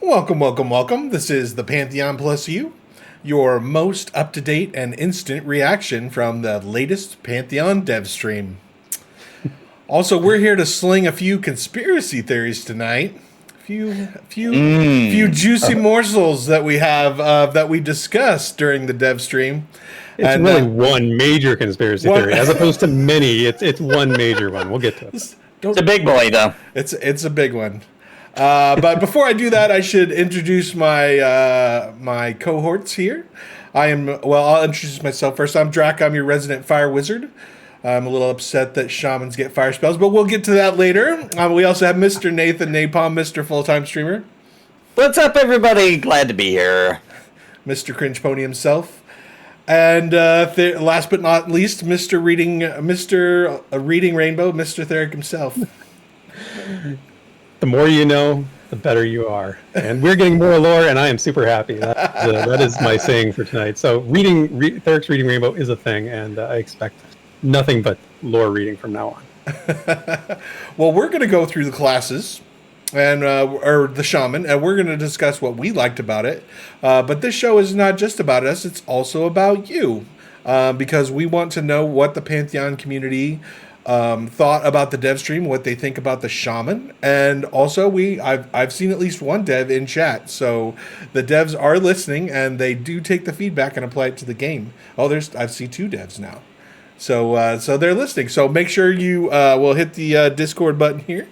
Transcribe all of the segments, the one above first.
Welcome, welcome, welcome. This is the Pantheon Plus You, your most up-to-date and instant reaction from the latest Pantheon dev stream. Also, we're here to sling a few conspiracy theories tonight. Few juicy morsels that we have that we discussed during the dev stream. It's really one major conspiracy theory, as opposed to many. It's one major one. We'll get to it. It's a big boy, though. It's a big one. But before I do that, I should introduce my my cohorts here. I'll introduce myself first. I'm Draq. I'm your resident fire wizard. I'm a little upset that shamans get fire spells, but we'll get to that later. We also have Mr. Nathan Napalm, Mr. Full-Time Streamer. What's up, everybody? Glad to be here. Mr. Cringe Pony himself. And last but not least, Mr. Reading Rainbow, Mr. Therek himself. The more you know, the better you are. And we're getting more lore, and I am super happy. That is my saying for tonight. So Therek's Reading Rainbow is a thing, and I expect nothing but lore reading from now on. Well, we're going to go through the classes and or the shaman, and we're going to discuss what we liked about it. But this show is not just about us; it's also about you, because we want to know what the Pantheon community thought about the dev stream, what they think about the shaman, and also I've seen at least one dev in chat, so the devs are listening and they do take the feedback and apply it to the game. I've seen two devs now. So they're listening. So make sure you will hit the Discord button here.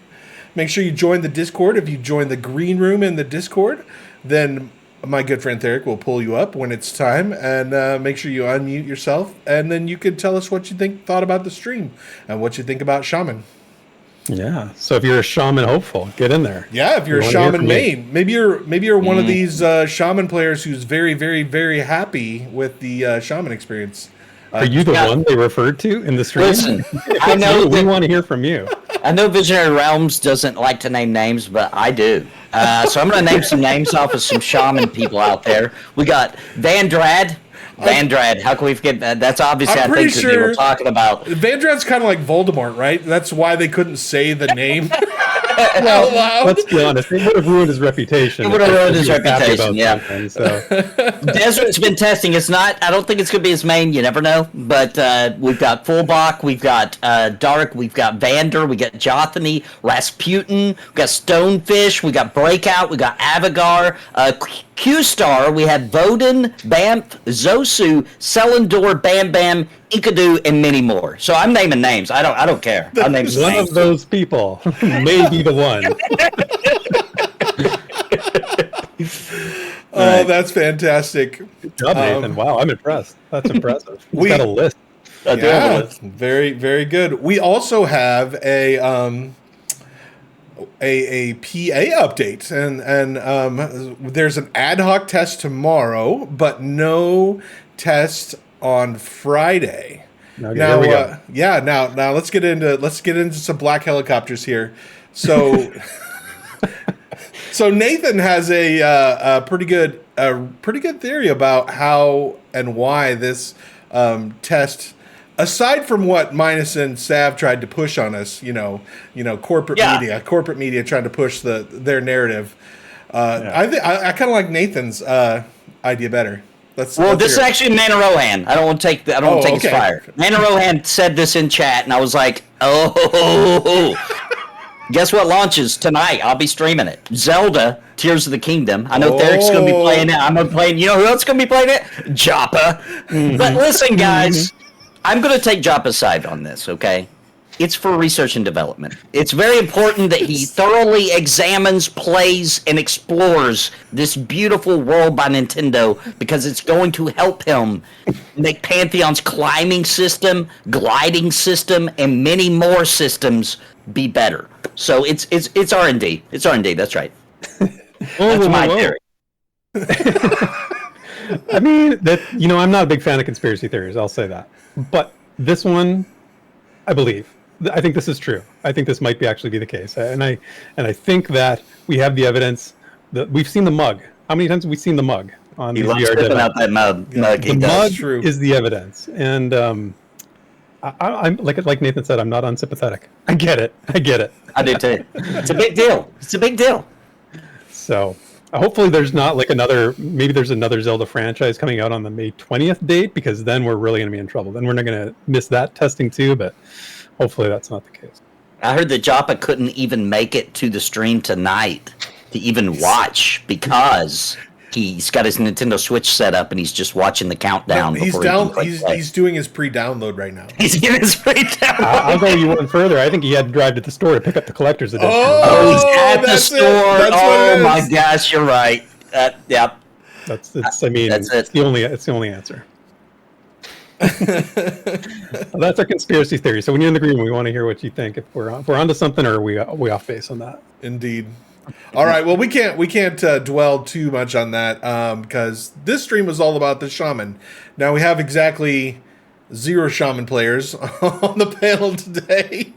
Make sure you join the Discord. If you join the green room in the Discord, then my good friend Therek will pull you up when it's time, and make sure you unmute yourself, and then you can tell us what you thought about the stream and what you think about Shaman. Yeah. So if you're a shaman hopeful, get in there. Yeah, if you're a shaman main, maybe you're one of these shaman players who's very, very, very happy with the shaman experience. Are you the one they referred to in the stream? Listen, I know we want to hear from you. I know Visionary Realms doesn't like to name names, but I do. So I'm going to name some names off of some shaman people out there. We got Vandrad. How can we forget that? That's obviously, I think, sure we were talking about. Vandrad's kind of like Voldemort, right? That's why they couldn't say the name out loud. Let's be honest. It would have ruined his reputation. It would have ruined his reputation, yeah. Desert's been testing. I don't think it's going to be his main. You never know. But we've got Fullbach, we've got Dark, we've got Vander, we got Jothany, Rasputin, we got Stonefish, we got Breakout, we got Avagar, Q-Star, we have Voden, Bamf, Zosu, Selendor, Bam Bam, Inkadu, and many more. So I'm naming names. I don't care. I'll name one names. Of those people may be the one. Oh, that's fantastic. Good job, Nathan. Wow, I'm impressed. That's impressive. We got a list. Very, very good. We also have a PA update, and there's an ad hoc test tomorrow, but no test on Friday. Okay, now we go. Now let's get into some black helicopters here. So so Nathan has a pretty good theory about how and why this test, aside from what Minus and Sav tried to push on us, corporate media trying to push their narrative. I kind of like Nathan's idea better. This is actually Mana Rohan. I don't want to take his fire. Mana Rohan said this in chat, and I was like, oh. Guess what launches tonight? I'll be streaming it. Zelda, Tears of the Kingdom. I know Therek's going to be playing it. I'm going to play it. You know who else is going to be playing it? Joppa. But listen, guys. I'm going to take Joppa's side on this, okay? It's for research and development. It's very important that he thoroughly examines, plays, and explores this beautiful world by Nintendo, because it's going to help him make Pantheon's climbing system, gliding system, and many more systems be better. So it's R&D. It's R&D, that's right. That's my theory. I mean, I'm not a big fan of conspiracy theories, I'll say that. But this one, I believe. I think this is true. I think this might actually be the case. And I think that we have the evidence that we've seen the mug. How many times have we seen the mug on the VR demo? Out that mug. The mug is the evidence. And I'm like Nathan said, I'm not unsympathetic. I get it. I do too. It's a big deal. So Hopefully there's not like maybe there's another Zelda franchise coming out on the May 20th date, because then we're really going to be in trouble. Then we're not going to miss that testing too, but hopefully that's not the case. I heard that Joppa couldn't even make it to the stream tonight to even watch because he's got his Nintendo Switch set up and he's just watching the countdown. He's doing his pre-download right now. He's getting his pre-download. I'll go you one further. I think he had to drive to the store to pick up the collector's edition. Oh, he's at the store. Oh my gosh, you're right. Yep. It's the only answer. Well, that's our conspiracy theory. So when you're in the agreement, we want to hear what you think. If we're onto something, or are we off base on that? Indeed. All right. Well, we can't dwell too much on that because this stream was all about the Shaman. Now we have exactly 0 Shaman players on the panel today.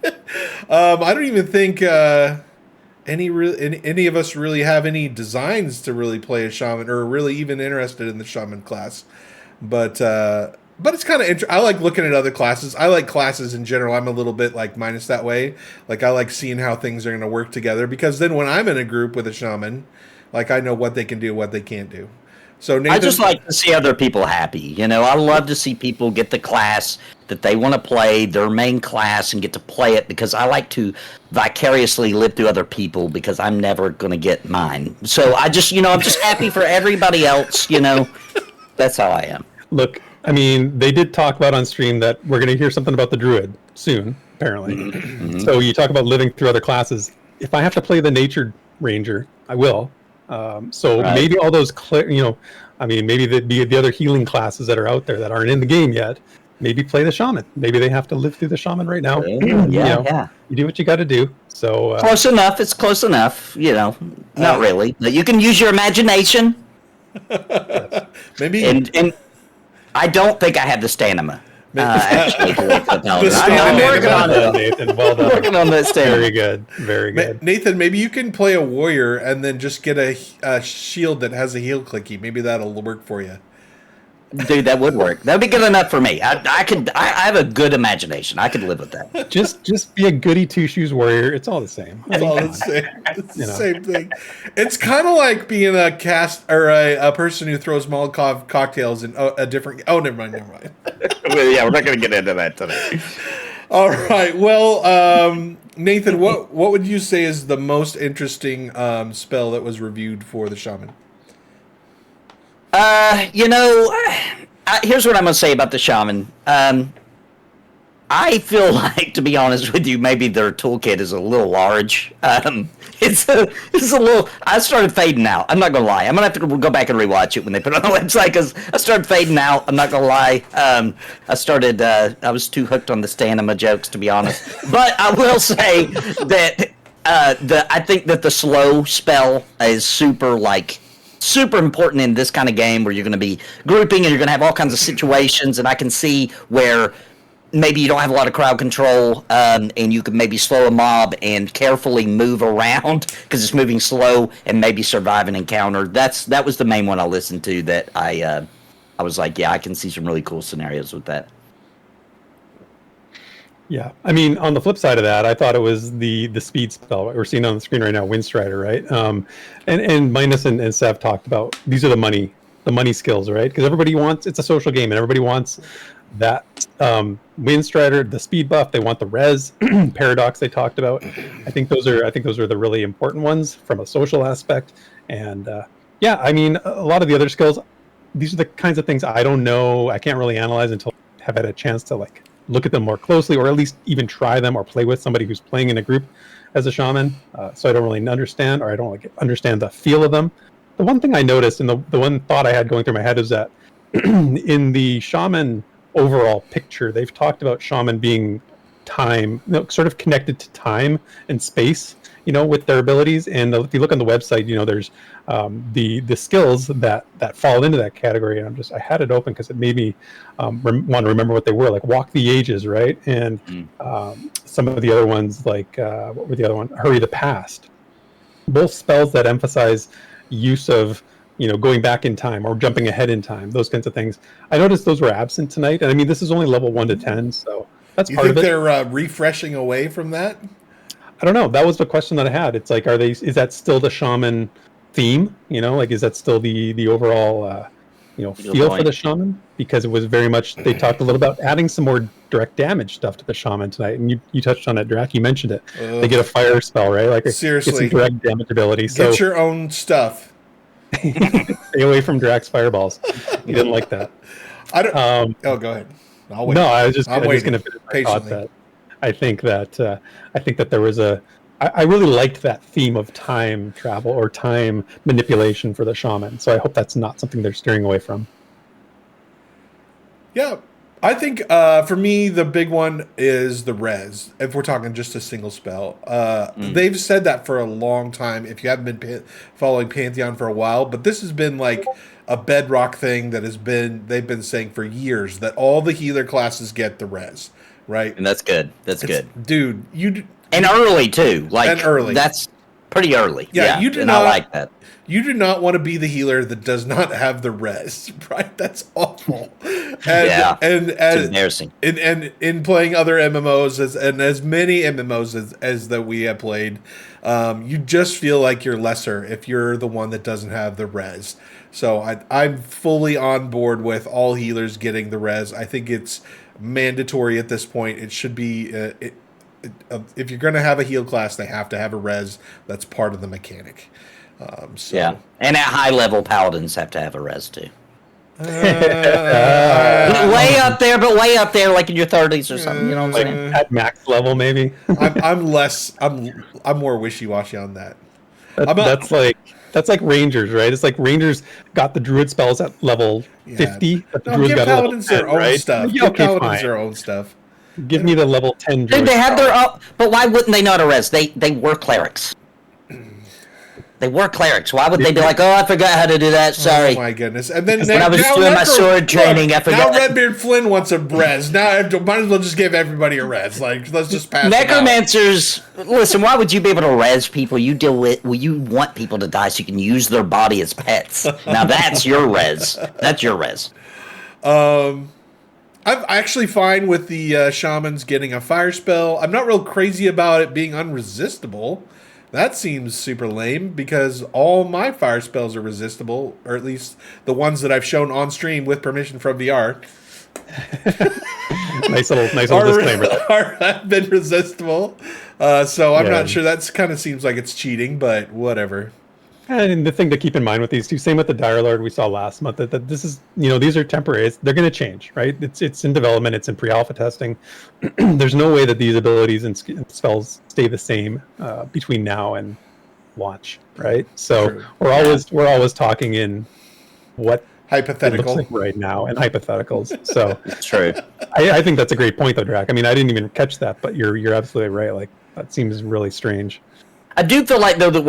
I don't even think any of us really have any designs to really play a Shaman, or really even interested in the Shaman class. But it's kind of interesting. I like looking at other classes. I like classes in general. I'm a little bit like Minus that way. Like I like seeing how things are going to work together, because then when I'm in a group with a Shaman, like I know what they can do, what they can't do. So Nathan, I just like to see other people happy. You know, I love to see people get the class that they want to play, their main class, and get to play it, because I like to vicariously live through other people, because I'm never going to get mine. So I'm just happy for everybody else. That's how I am. Look, I mean, they did talk about on stream that we're going to hear something about the Druid soon, apparently. Mm-hmm. So you talk about living through other classes. If I have to play the Nature Ranger, I will. Maybe all those, maybe the other healing classes that are out there that aren't in the game yet, maybe play the Shaman. Maybe they have to live through the Shaman right now. Yeah. You do what you got to do. So close enough. It's close enough. Not really. But you can use your imagination. Maybe. And I don't think I have the stamina. Actually, to work the Paladin. I'm working on it. Nathan, well done. Working on that stamina. Very good. Very good. Nathan, maybe you can play a warrior and then just get a shield that has a heal clicky. Maybe that'll work for you. Dude, that would work. That'd be good enough for me. I have a good imagination. I could live with that. Just be a goody two shoes warrior. It's all the same. It's all the same. It's the same thing. It's kind of like being a cast or a person who throws Molotov cocktails in a different. Oh, never mind. Well, yeah, we're not going to get into that today. All right. Well, Nathan, what would you say is the most interesting spell that was reviewed for the Shaman? Here's what I'm going to say about the Shaman. I feel like, to be honest with you, maybe their toolkit is a little large. It's a little. I started fading out. I'm not going to lie. I'm going to have to go back and rewatch it when they put it on the website, because I started fading out. I'm not going to lie. I was too hooked on the stamina jokes, to be honest. But I will say that I think that the slow spell is super important in this kind of game, where you're going to be grouping and you're going to have all kinds of situations, and I can see where maybe you don't have a lot of crowd control, and you can maybe slow a mob and carefully move around because it's moving slow, and maybe survive an encounter. That was the main one I listened to, that I was like, yeah, I can see some really cool scenarios with that. Yeah, I mean, on the flip side of that, I thought it was the speed spell. We're seeing on the screen right now, Windstrider, right? And Minus and Sav talked about, these are the money skills, right? Because everybody wants, it's a social game, and everybody wants that Windstrider, the speed buff. They want the res paradox they talked about. I think those are the really important ones from a social aspect. And I mean, a lot of the other skills, these are the kinds of things I don't know. I can't really analyze until I have had a chance to look at them more closely, or at least even try them or play with somebody who's playing in a group as a Shaman. So I don't really understand, or I don't understand the feel of them. The one thing I noticed, and the one thought I had going through my head, is that in the Shaman overall picture, they've talked about Shaman being time, sort of connected to time and space, with their abilities. And if you look on the website, there's the skills that fall into that category. And I had it open because it made me want to remember what they were, like Walk the Ages, right? And some of the other ones, like what were the other one? Hurry the Past. Both spells that emphasize use of going back in time or jumping ahead in time, those kinds of things. I noticed those were absent tonight. And I mean, this is only level 1 to 10, so that's part of it. You think they're refreshing away from that? I don't know. That was the question that I had. It's like, is that still the Shaman theme? You know, like is that still the overall feel for the shaman? Because it was very much, they talked a little about adding some more direct damage stuff to the shaman tonight, and you touched on it, Draq. You mentioned it. They get a fire spell, right? Like seriously, get some direct damage ability. So get your own stuff. stay away from Draq's fireballs. He didn't like that. I don't. go ahead. I'll wait. No, I was just I'm going to finish my thought that I think that there was I really liked that theme of time travel or time manipulation for the shaman. So I hope that's not something they're steering away from. Yeah, I think for me the big one is the res. If we're talking just a single spell, they've said that for a long time. If you haven't been following Pantheon for a while, but this has been like a bedrock thing that they've been saying for years, that all the healer classes get the res, right? And that's good. That's good, dude. And early too, and early. That's pretty early. Yeah, you do and not I like that. You do not want to be the healer that does not have the res, right? That's awful. And, and it's embarrassing. And in playing other MMOs as many MMOs as that we have played, you just feel like you're lesser if you're the one that doesn't have the res. So I'm fully on board with all healers getting the res. I think it's mandatory at this point. It should be. If you're going to have a heal class, they have to have a res. That's part of the mechanic. Yeah, and at high level, paladins have to have a res too. Way up there, but way up there, like in your 30s or something. You know what I'm saying? At max level, maybe. I'm more wishy-washy on that. That's like Rangers, right? It's like Rangers got the Druid spells at level 50, but the Druids got Paladins their own right? stuff. Yeah, okay, Paladins their own stuff. Give me the level 10 Druid. Dude, they have their own, but why wouldn't they not a res? They were clerics. They were clerics. Why would they be like, oh, I forgot how to do that. Sorry. Oh, my goodness. And then when I was doing my sword training, I forgot. Now Redbeard Flynn wants a res. Now I might as well just give everybody a res. Like, let's just pass Necromancers, listen, why would you be able to res people? You want people to die so you can use their body as pets. Now that's your res. That's your res. I'm actually fine with the shamans getting a fire spell. I'm not real crazy about it being unresistible. That seems super lame because all my fire spells are resistible, or at least the ones that I've shown on stream with permission from VR. nice little disclaimer. Have been resistible. So I'm not sure. That's kind of seems like it's cheating, but whatever. And the thing to keep in mind with these two, same with the Dire Lord we saw last month, that this is, these are temporary. They're going to change, right? It's in development. It's in pre-alpha testing. There's no way that these abilities and spells stay the same between now and launch, right? So true. we're always talking in what hypothetical it looks like right now and hypotheticals. So it's true. I think that's a great point, though, Draq. I mean, I didn't even catch that, but you're absolutely right. Like that seems really strange. I do feel like though that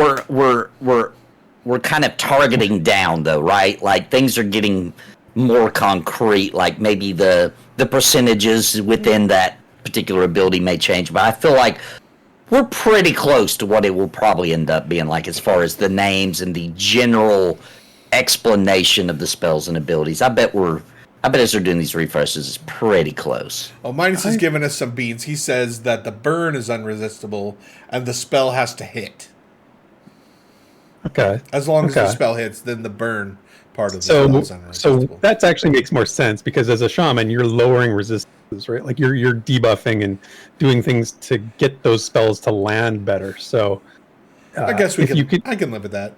we're kind of targeting down though, right? Like things are getting more concrete, like maybe the percentages within that particular ability may change, but I feel like we're pretty close to what it will probably end up being like as far as the names and the general explanation of the spells and abilities. I bet as they're doing these refreshes, it's pretty close. Oh, Minus is giving us some beans. He says that the burn is unresistible and the spell has to hit. Okay. As long as the spell hits, then the burn part of the spell is unresistible. So that actually makes more sense because as a shaman, you're lowering resistance, right? Like you're debuffing and doing things to get those spells to land better. So I guess I can live with that.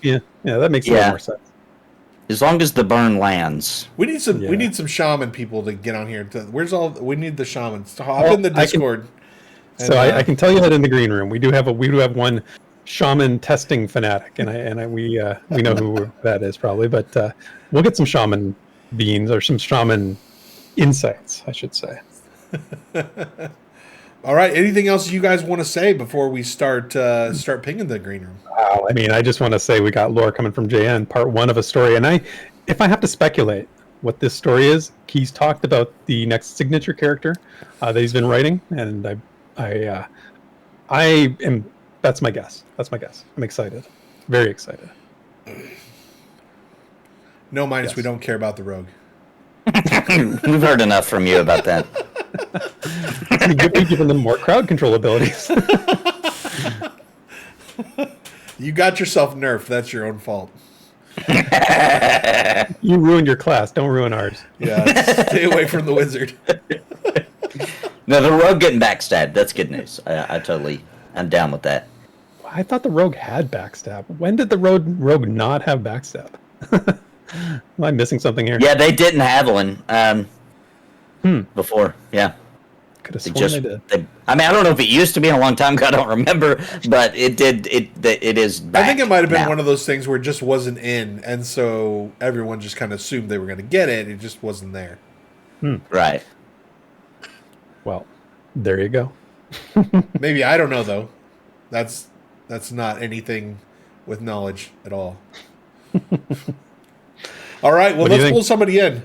Yeah, that makes a lot more sense. As long as the burn lands. We need some shaman people to get on here. We need the shamans to hop in the Discord. I can tell you that in the green room we do have one shaman testing fanatic, and we know who that is probably, but we'll get some shaman beans or some shaman insights, I should say. All right. Anything else you guys want to say before we start pinging the green room? I mean, I just want to say we got lore coming from JN, part 1 of a story, and if I have to speculate what this story is, he's talked about the next signature character that he's been writing, and I am. That's my guess. I'm excited. Very excited. No, Minus, yes. We don't care about the rogue. We've heard enough from you about that. We've given them more crowd control abilities. You got yourself nerfed. That's your own fault. You ruined your class. Don't ruin ours. Yeah, stay away from the wizard. No, the rogue getting backstabbed. That's good news. I'm down with that. I thought the rogue had backstab. When did the rogue not have backstab? Am I missing something here? Yeah, they didn't have one before. Yeah. Could have sworn they did. I mean, I don't know if it used to be in a long time ago. I don't remember, but it did. It is back. I think it might have been now. one of those things where it just wasn't in, and so everyone just kind of assumed they were going to get it. It just wasn't there. Right. Well, there you go. Maybe, I don't know though. That's not anything with knowledge at all. All right, well, let's pull somebody in.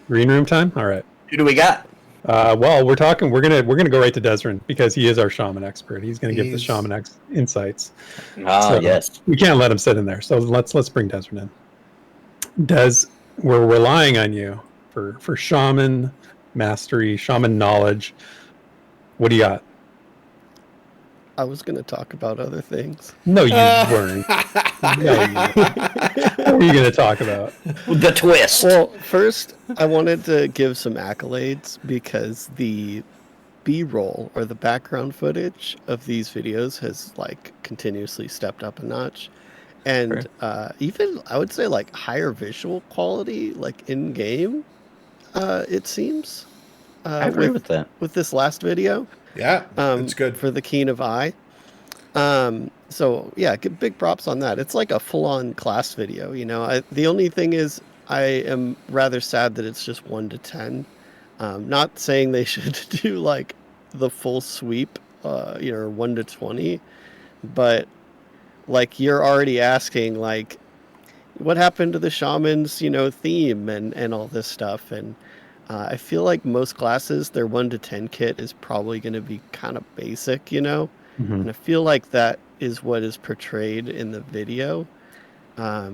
Green room time. All right. Who do we got? Well, we're gonna go right to Desrin because he is our shaman expert. He's gonna give the shaman insights. Oh, yes. We can't let him sit in there. So let's bring Desrin in. Des, we're relying on you for shaman mastery, shaman knowledge. What do you got? I was going to talk about other things. No, you weren't. What were you going to talk about? The twist. Well, first, I wanted to give some accolades because the B-roll or the background footage of these videos has like continuously stepped up a notch. And even, I would say, like higher visual quality, like in-game, it seems. I agree with that. With this last video. Yeah, it's good. For the Keen of Eye. So, yeah, big props on that. It's like a full-on class video, you know. The only thing is I am rather sad that it's just 1 to 10. Not saying they should do, like, the full sweep, 1 to 20. But, like, you're already asking, like, what happened to the shaman's, theme and all this stuff. And I feel like most classes, their 1 to 10 kit is probably going to be kind of basic, Mm-hmm. And I feel like that is what is portrayed in the video. I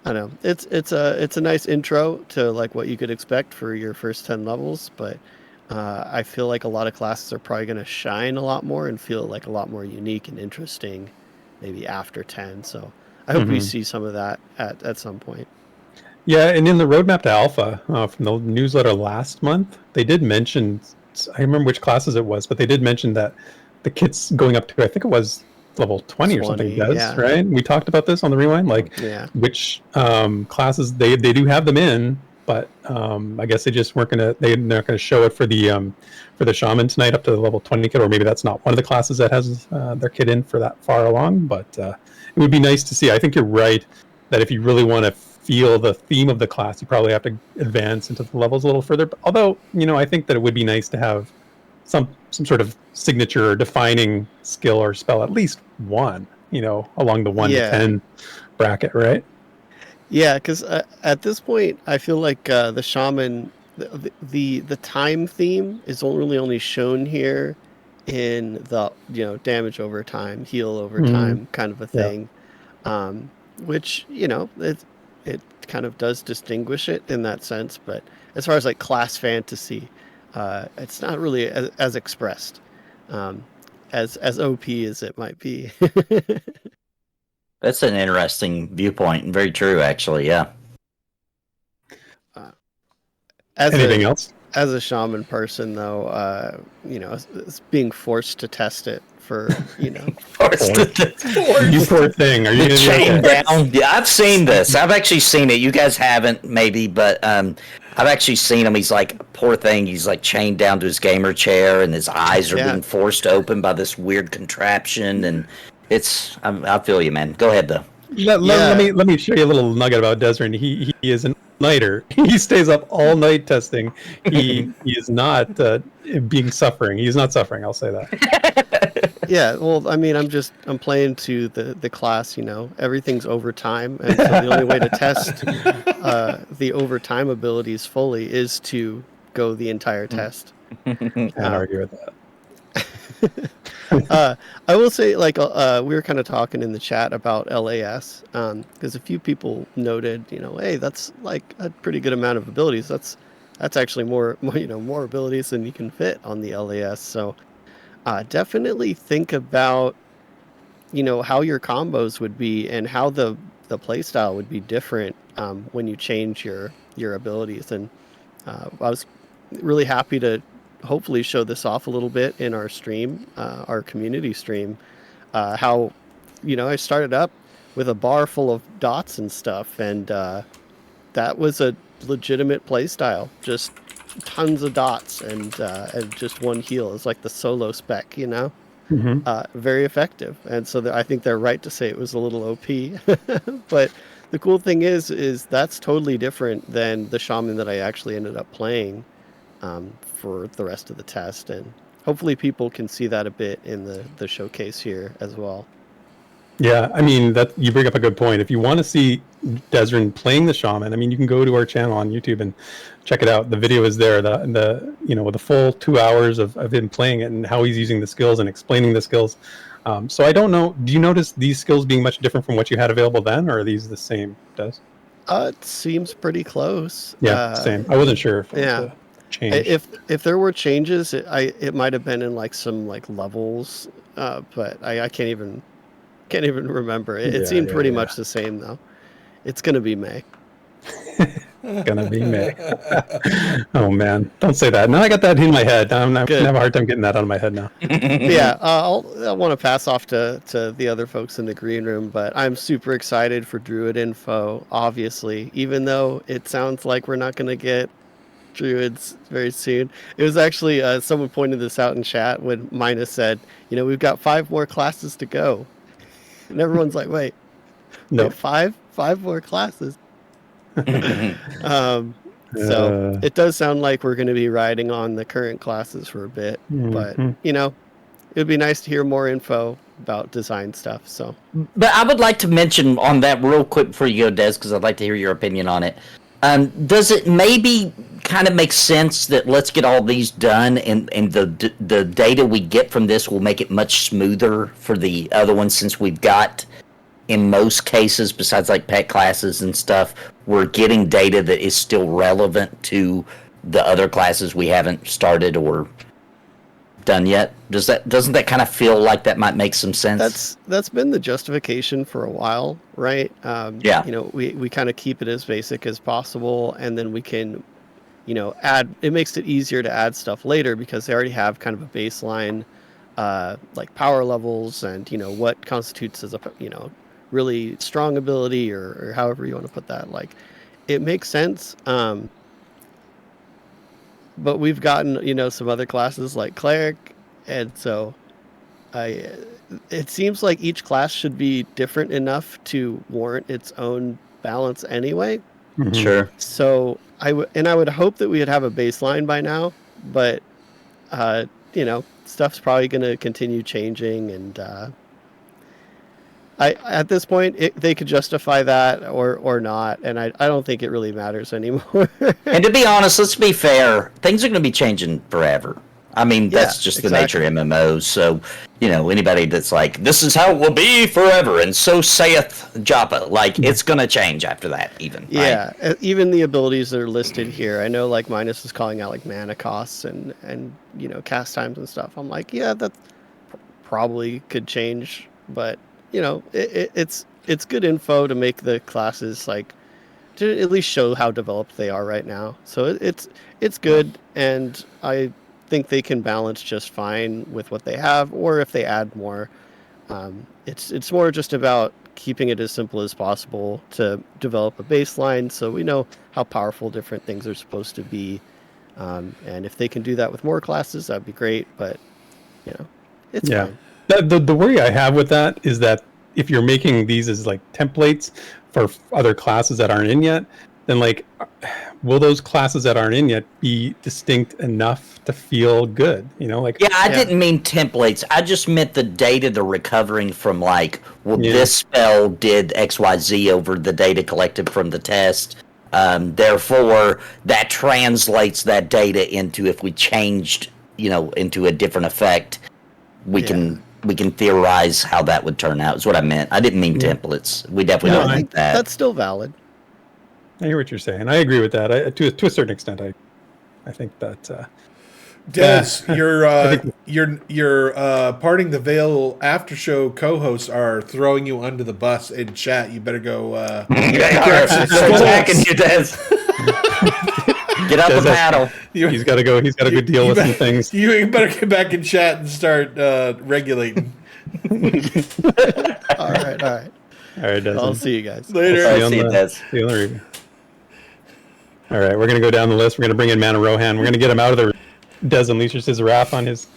don't know. It's a nice intro to like what you could expect for your first 10 levels, but I feel like a lot of classes are probably going to shine a lot more and feel like a lot more unique and interesting maybe after 10. So I hope we see some of that at some point. Yeah, and in the roadmap to alpha from the newsletter last month, they did mention, I remember which classes it was, but they did mention that the kit's going up to, I think it was level 20 or something, right? We talked about this on the Rewind, which classes they do have them in, but I guess they're not going to show it for the shaman tonight up to the level 20 kit, or maybe that's not one of the classes that has their kit in for that far along, but it would be nice to see. I think you're right that if you really want to feel the theme of the class, you probably have to advance into the levels a little further. But although, I think that it would be nice to have some sort of signature or defining skill or spell, at least one, along the 1 to 10 bracket, right? Yeah, because at this point, I feel like the shaman, the time theme is only shown here in the damage over time, heal over time kind of a thing, which it kind of does distinguish it in that sense. But as far as like class fantasy, it's not really as expressed as OP as it might be. That's an interesting viewpoint and very true, actually. Yeah. Anything else? As a shaman person, though, it's being forced to test it for, Forced. You poor thing. Are you the chain down? Yeah, I've seen this. I've actually seen it. You guys haven't, maybe, but I've actually seen him. He's like, poor thing. He's like chained down to his gamer chair, and his eyes are being forced open by this weird contraption. And I feel you, man. Go ahead, though. Let me show you a little nugget about Desrin. He is a nighter. He stays up all night testing. He is not suffering. He's not suffering. I'll say that. Yeah, well, I mean, I'm playing to the class, everything's overtime, and so the only way to test the overtime abilities fully is to go the entire test. Can't argue with that. I will say, like, we were kind of talking in the chat about LAS, because a few people noted, hey, that's like a pretty good amount of abilities. That's actually more abilities than you can fit on the LAS. So definitely think about how your combos would be and how the play style would be different when you change your abilities. And I was really happy to hopefully show this off a little bit in our stream, our community stream, how I started up with a bar full of dots and stuff, and that was a legitimate play style, just tons of dots and just one heal. It's like the solo spec, very effective. And so I think they're right to say it was a little OP. But the cool thing is that's totally different than the Shaman that I actually ended up playing for the rest of the test. And hopefully people can see that a bit in the showcase here as well. Yeah, I mean, that you bring up a good point. If you want to see Desrin playing the Shaman, I mean, you can go to our channel on YouTube and check it out. The video is there. With the full 2 hours of him playing it and how he's using the skills and explaining the skills. So I don't know. Do you notice these skills being much different from what you had available then, or are these the same, Des? It seems pretty close. Yeah, same. I wasn't sure if it was a change. If there were changes, it might have been in like some like levels, but I can't even remember. It seemed pretty much the same though. It's gonna be May. Gonna be May. Oh man, don't say that. Now I got that in my head. I'm gonna have a hard time getting that out of my head now. Yeah, I want to pass off to the other folks in the green room, but I'm super excited for Druid info. Obviously, even though it sounds like we're not gonna get Druids very soon. It was actually someone pointed this out in chat when Minus said, we've got 5 more classes to go. And everyone's like, wait, 5 more classes. So it does sound like we're going to be riding on the current classes for a bit, but it would be nice to hear more info about design stuff. So, but I would like to mention on that real quick before you go, Des, because I'd like to hear your opinion on it. Does it maybe kind of make sense that let's get all these done and the data we get from this will make it much smoother for the other ones, since we've got, in most cases, besides like pet classes and stuff, we're getting data that is still relevant to the other classes we haven't started or done yet? Doesn't that kind of feel like that might make some sense? That's been the justification for a while, right? Yeah. We kind of keep it as basic as possible, and then we can, add. It makes it easier to add stuff later because they already have kind of a baseline, like power levels and what constitutes as a really strong ability or however you want to put that. Like, it makes sense. But we've gotten, some other classes like Cleric, and so it seems like each class should be different enough to warrant its own balance anyway. Mm-hmm. Sure. So I would hope that we would have a baseline by now, but stuff's probably going to continue changing, and at this point, they could justify that or not, and I don't think it really matters anymore. And to be honest, let's be fair, things are going to be changing forever. I mean, that's just the nature of MMOs. So, anybody that's like, this is how it will be forever, and so saith Joppa, like, it's going to change after that, even. Yeah, right? Even the abilities that are listed here. I know, like, Minus is calling out, like, mana costs and cast times and stuff. I'm like, yeah, that probably could change, but, it's good info to make the classes, like, to at least show how developed they are right now. So it's good, and I think they can balance just fine with what they have, or if they add more. It's more just about keeping it as simple as possible to develop a baseline so we know how powerful different things are supposed to be. And if they can do that with more classes, that'd be great, but it's fine. The worry I have with that is that if you're making these as like templates for other classes that aren't in yet, then like, will those classes that aren't in yet be distinct enough to feel good? I didn't mean templates. I just meant the data they're recovering from, like, this spell did XYZ over the data collected from the test. Therefore, that translates that data into, if we changed, into a different effect, we can theorize how that would turn out, is what I meant. I didn't mean templates. We definitely don't like that. That's still valid. I hear what you're saying. I agree with that. To a certain extent, I think that. Des, your parting the veil after show co-hosts are throwing you under the bus in chat. You better go. They're attacking you, Des. Get out the paddle. He's got to go. He's got to go deal with some things. You better get back in chat and start regulating. All right. All right, Des. I'll see you guys. Later. See you, Des. See you on the review. All right, we're gonna go down the list. We're gonna bring in Mana Rohan. We're gonna get him out of the. Des unleashes his wrath on his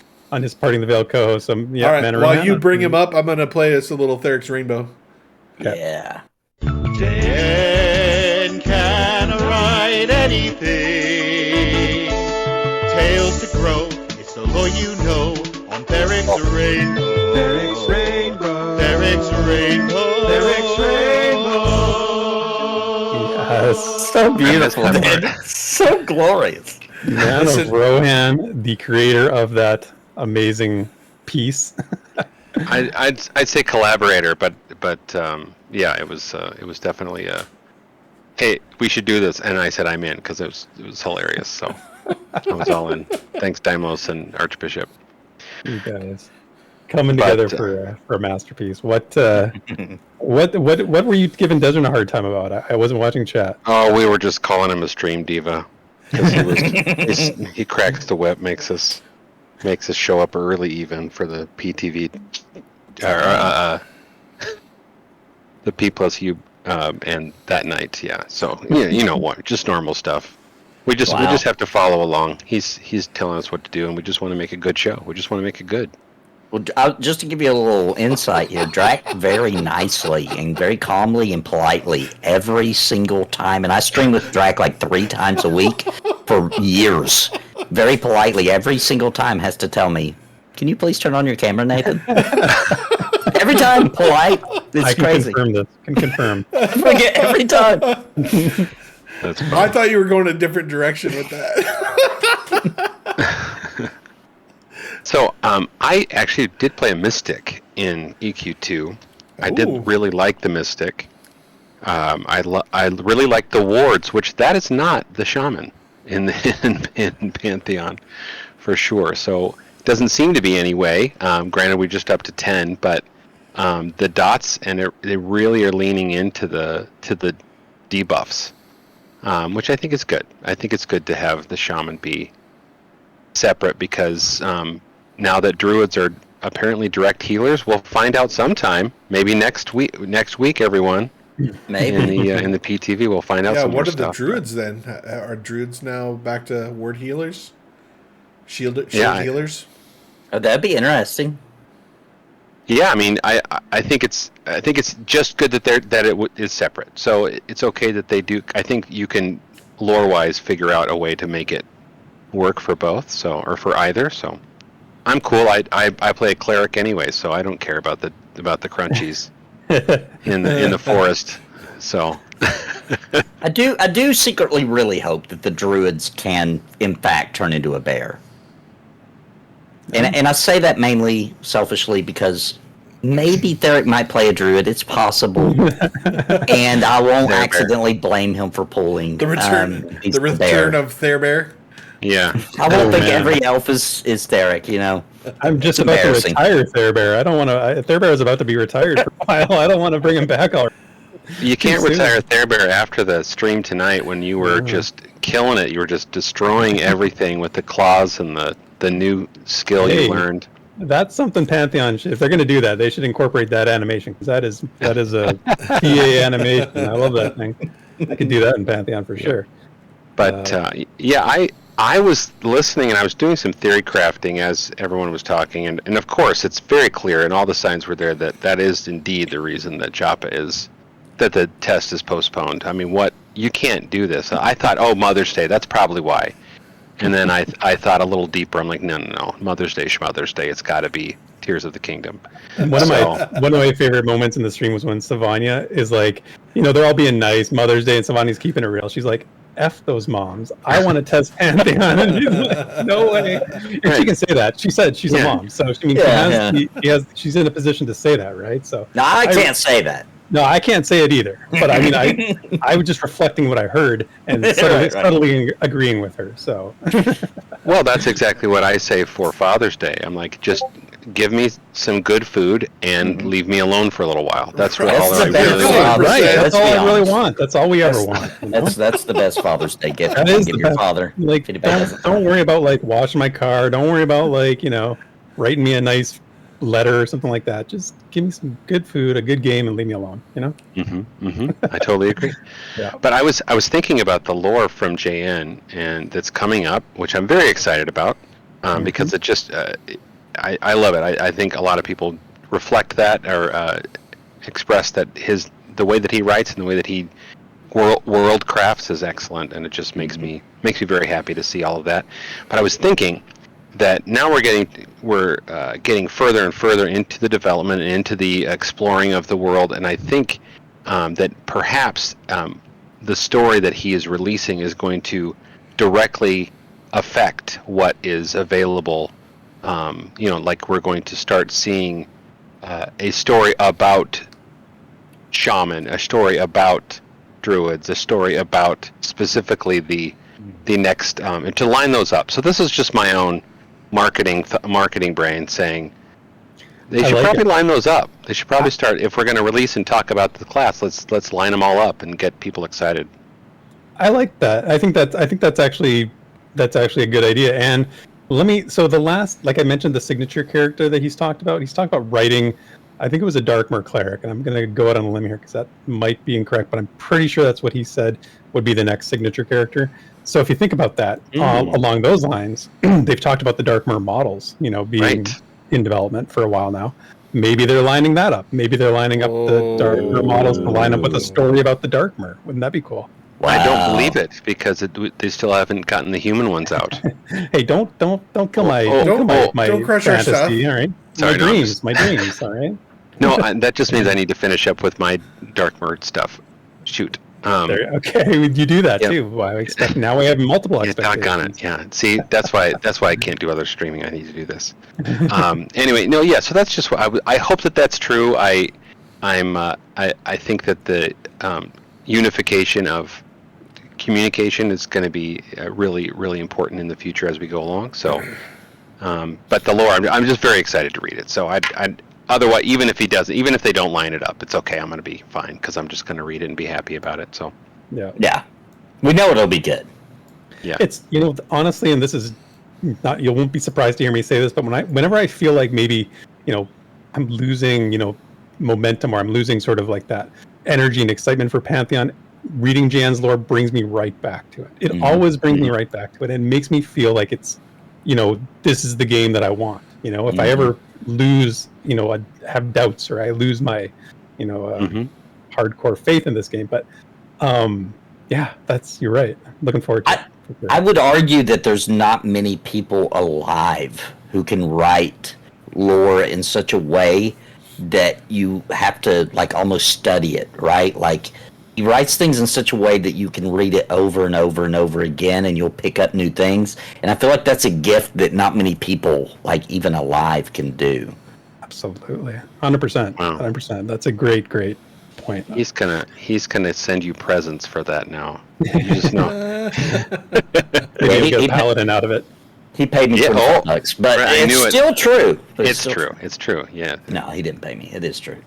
parting the veil co-host. So yeah, All right. Mana While Rohan. you bring him up, I'm gonna play us a little Therek's Rainbow. Okay. Yeah. Dan can write anything. Tales to grow, it's the law you know. On Therek's Rainbow. Therek's Rainbow. Therek's Rainbow. Therek's Rainbow. Yes. So beautiful, dude. So glorious. Mana Rohan, the creator of that amazing piece. I'd say collaborator, but yeah, it was definitely a hey, we should do this, and I said I'm in because it was hilarious. So I was all in. Thanks, Deimos and Archbishop. You guys coming together for a masterpiece. What were you giving Desert a hard time about? I wasn't watching chat. Oh, we were just calling him a stream diva because he cracks the whip, makes us show up early even for the PTV, the P plus U, and that night, yeah. So yeah, you know what? Just normal stuff. We just have to follow along. He's telling us what to do, and we just want to make a good show. We just want to make it good. Well, just to give you a little insight here, Draq very nicely and very calmly and politely every single time, and I stream with Draq like 3 times a week for years. Very politely, every single time has to tell me, "Can you please turn on your camera, Nathan?" Every time, polite. It's crazy. Confirm this. Can confirm. I forget every time. That's I thought you were going a different direction with that. So I actually did play a Mystic in EQ2. I did really like the Mystic. I really like the wards, which that is not the Shaman in Pantheon, for sure. So it doesn't seem to be anyway. Granted, we're just up to 10, but the dots and they really are leaning into the debuffs, which I think is good. I think it's good to have the Shaman be separate because now that druids are apparently direct healers, we'll find out sometime. Maybe next week, everyone. Maybe in the PTV, we'll find out. Yeah, some what more are the stuff, druids then? Are druids now back to ward healers? Shield Yeah, healers? that'd be interesting. Yeah, I mean, I think it's just good that it is separate. So it's okay that they do. I think you can lore wise figure out a way to make it work for both. So or for either. So I'm cool. I play a cleric anyway, so I don't care about the crunchies in the forest. So I do secretly really hope that the druids can, in fact, turn into a bear. And I say that mainly selfishly because maybe Therek might play a druid. It's possible, and I won't accidentally blame him for pulling The return of Therebear. yeah, I won't think every elf is Therek. You know, I'm just It's about to embarrassing. retire Thurbear. I don't want to. Thurbear is about to be retired for a while. I don't want to bring him back already. you can't soon. retire Thurbear after the stream tonight when you were just killing it. You were just destroying everything with the claws and the new skill Hey. you learned. That's something Pantheon. If they're going to do that, they should incorporate that animation because that is a PA animation. I love that thing. I could do that in Pantheon for sure. But yeah, I was listening and I was doing some theory crafting as everyone was talking, and of course it's very clear, and all the signs were there that is indeed the reason that that the test is postponed. I mean, you can't do this. I thought, oh, Mother's Day, that's probably why. And then I thought a little deeper. I'm like, no, Mother's Day, Schmother's Day. It's got to be Tears of the Kingdom. And one of my favorite moments in the stream was when Savanja is like, they're all being nice, Mother's Day, and Savanya's keeping it real. She's like, F those moms. I want to test Pantheon. And she's like, no way. And she can say that. She said she's a mom. So, she's in a position to say that, right? So no, I can't say that. No, I can't say it either. But I mean, I was just reflecting what I heard and subtly agreeing with her. So, Well, that's exactly what I say for Father's Day. I'm like, just give me some good food and leave me alone for a little while. That's what all I really want. Right. That's Let's all be I really honest. want. That's all we ever want. You know? That's the best Father's Day gift That you can is give the your best. father. Like, If anybody doesn't don't worry about like washing my car. Don't worry about like writing me a nice letter or something like that. Just give me some good food, a good game, and leave me alone. You know? I totally agree. Yeah. But I was thinking about the lore from JN and that's coming up, which I'm very excited about because it just I love it. I think a lot of people reflect that or express that the way that he writes and the way that he world crafts is excellent, and it just makes me very happy to see all of that. But I was thinking that now we're getting further and further into the development and into the exploring of the world, and I think that perhaps the story that he is releasing is going to directly affect what is available. Like we're going to start seeing a story about shaman, a story about druids, a story about specifically the next, and to line those up. So this is just my own marketing brain saying they should probably line those up. They should probably start, if we're going to release and talk about the class, let's line them all up and get people excited. I like that. I think that's actually a good idea. And so the last, like I mentioned, the signature character that he's talked about writing, I think it was a Darkmer cleric, and I'm going to go out on a limb here because that might be incorrect, but I'm pretty sure that's what he said would be the next signature character. So if you think about that, along those lines, they've talked about the Darkmer models, being in development for a while now. Maybe they're lining that up. Maybe they're lining up the Darkmer models to line up with a story about the Darkmer. Wouldn't that be cool? Wow. I don't believe it because they still haven't gotten the human ones out. Hey, don't kill my don't crush our stuff. fantasy. All right, Sorry, my dreams. All right. No, that just means I need to finish up with my Darkmer stuff. Shoot. Okay, you do that too. Well, I expect now we have multiple expectations. Doggone it. Yeah. See, that's why I can't do other streaming. I need to do this. Anyway, no, yeah. So that's just what I hope that's true. I think that the unification of communication is going to be really, really important in the future as we go along. So, but the lore, I'm just very excited to read it. So otherwise, even if they don't line it up, it's okay. I'm going to be fine because I'm just going to read it and be happy about it. So, yeah, we know it'll be good. Yeah, it's honestly, and this is not, you won't be surprised to hear me say this, but whenever I feel like maybe I'm losing momentum, or I'm losing sort of like that energy and excitement for Pantheon, reading Jan's lore brings me right back to it. It always brings me right back to it, and makes me feel like it's this is the game that I want. If I ever lose, I have doubts, or I lose my, hardcore faith in this game. But, you're right. Looking forward to it. I would argue that there's not many people alive who can write lore in such a way that you have to like almost study it, right? Like he writes things in such a way that you can read it over and over and over again, and you'll pick up new things. And I feel like that's a gift that not many people, like even alive, can do. Absolutely, 100%. 100%. That's a great point. He's gonna send you presents for that now. You just know. Maybe get a paladin out out of it. He paid me $25, but it's still true. It's true. Yeah. No, he didn't pay me. It is true.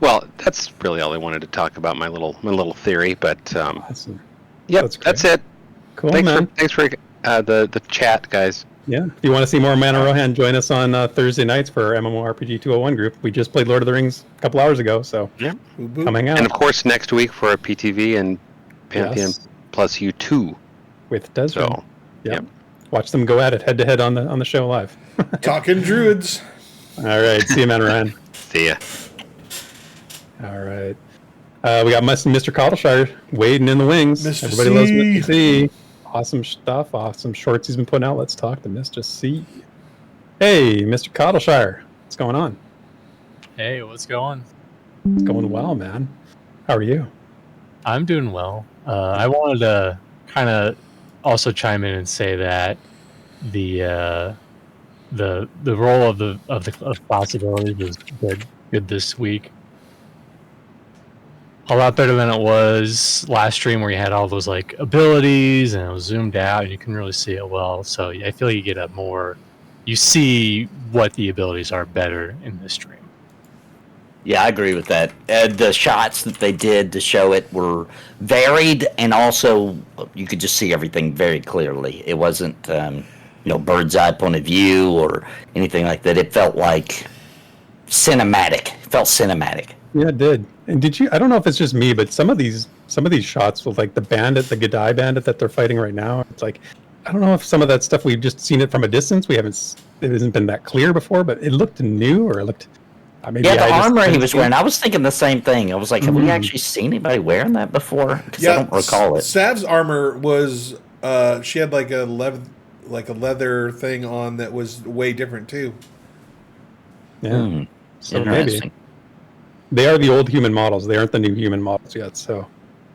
Well, that's really all I wanted to talk about, my little theory. But awesome. Yep, that's it. Cool, Thanks for the chat, guys. Yeah. If you want to see more Mana Rohan, join us on Thursday nights for our MMORPG 201 group. We just played Lord of the Rings a couple hours ago, so coming out. And of course, next week for a PTV and Pantheon plus U2 with Desmond. So, yep. Watch them go at it head to head on the show live. Talking druids. All right. See you, Mana Rohan. See ya. All right. We got Mr. Cottleshire waiting in the wings. Mr. Everybody C. loves Mr. C. Awesome stuff. Awesome shorts he's been putting out. Let's talk to Mr. C. Hey, Mr. Cottleshire. What's going on? Hey, what's going? It's going well, man. How are you? I'm doing well. I wanted to kind of also chime in and say that the role of class abilities is good this week. a lot better than it was last stream, where you had all those like abilities and it was zoomed out and you couldn't really see it well. So yeah, I feel like you get a more, you see what the abilities are better in this stream. Yeah, I agree with that. The shots that they did to show it were varied, and also you could just see everything very clearly. It wasn't, bird's eye point of view or anything like that. It felt like cinematic. It felt cinematic. Yeah, it did. And did you? I don't know if it's just me, but some of these shots with like the Gadai bandit that they're fighting right now. It's like, I don't know if some of that stuff we've just seen it from a distance. It hasn't been that clear before, but it looked new or it looked. The armor he was wearing. I was thinking the same thing. I was like, have we actually seen anybody wearing that before? Because I don't recall it. Sav's armor was. She had like a leather thing on that was way different too. Yeah. So maybe they are the old human models. They aren't the new human models yet. So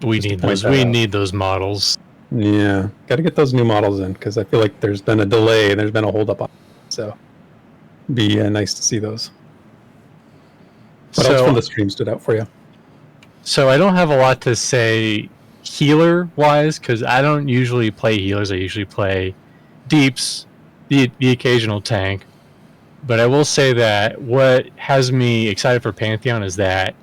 we need those. We need those models. Yeah, got to get those new models in because I feel like there's been a delay and there's been a holdup on it. So be nice to see those. What else from the stream stood out for you? So I don't have a lot to say healer-wise because I don't usually play healers. I usually play deeps, the occasional tank. But I will say that what has me excited for Pantheon is that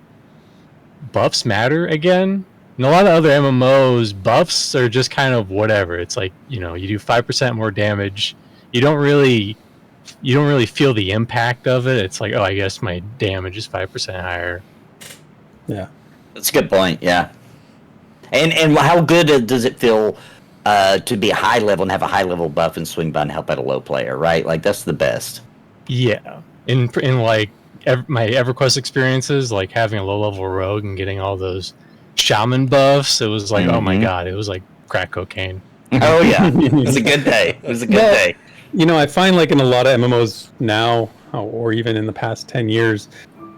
buffs matter again. In a lot of other MMOs, buffs are just kind of whatever. It's like, you do 5% more damage. You don't really feel the impact of it. It's like, oh, I guess my damage is 5% higher. Yeah. That's a good point, yeah. And how good does it feel to be a high level and have a high level buff and swing by and help out a low player, right? Like, that's the best. Yeah. In like my EverQuest experiences, like having a low level rogue and getting all those shaman buffs, it was like, oh my god, it was like crack cocaine. Oh yeah. It was a good day. It was a good day. I find like in a lot of MMOs now, or even in the past 10 years,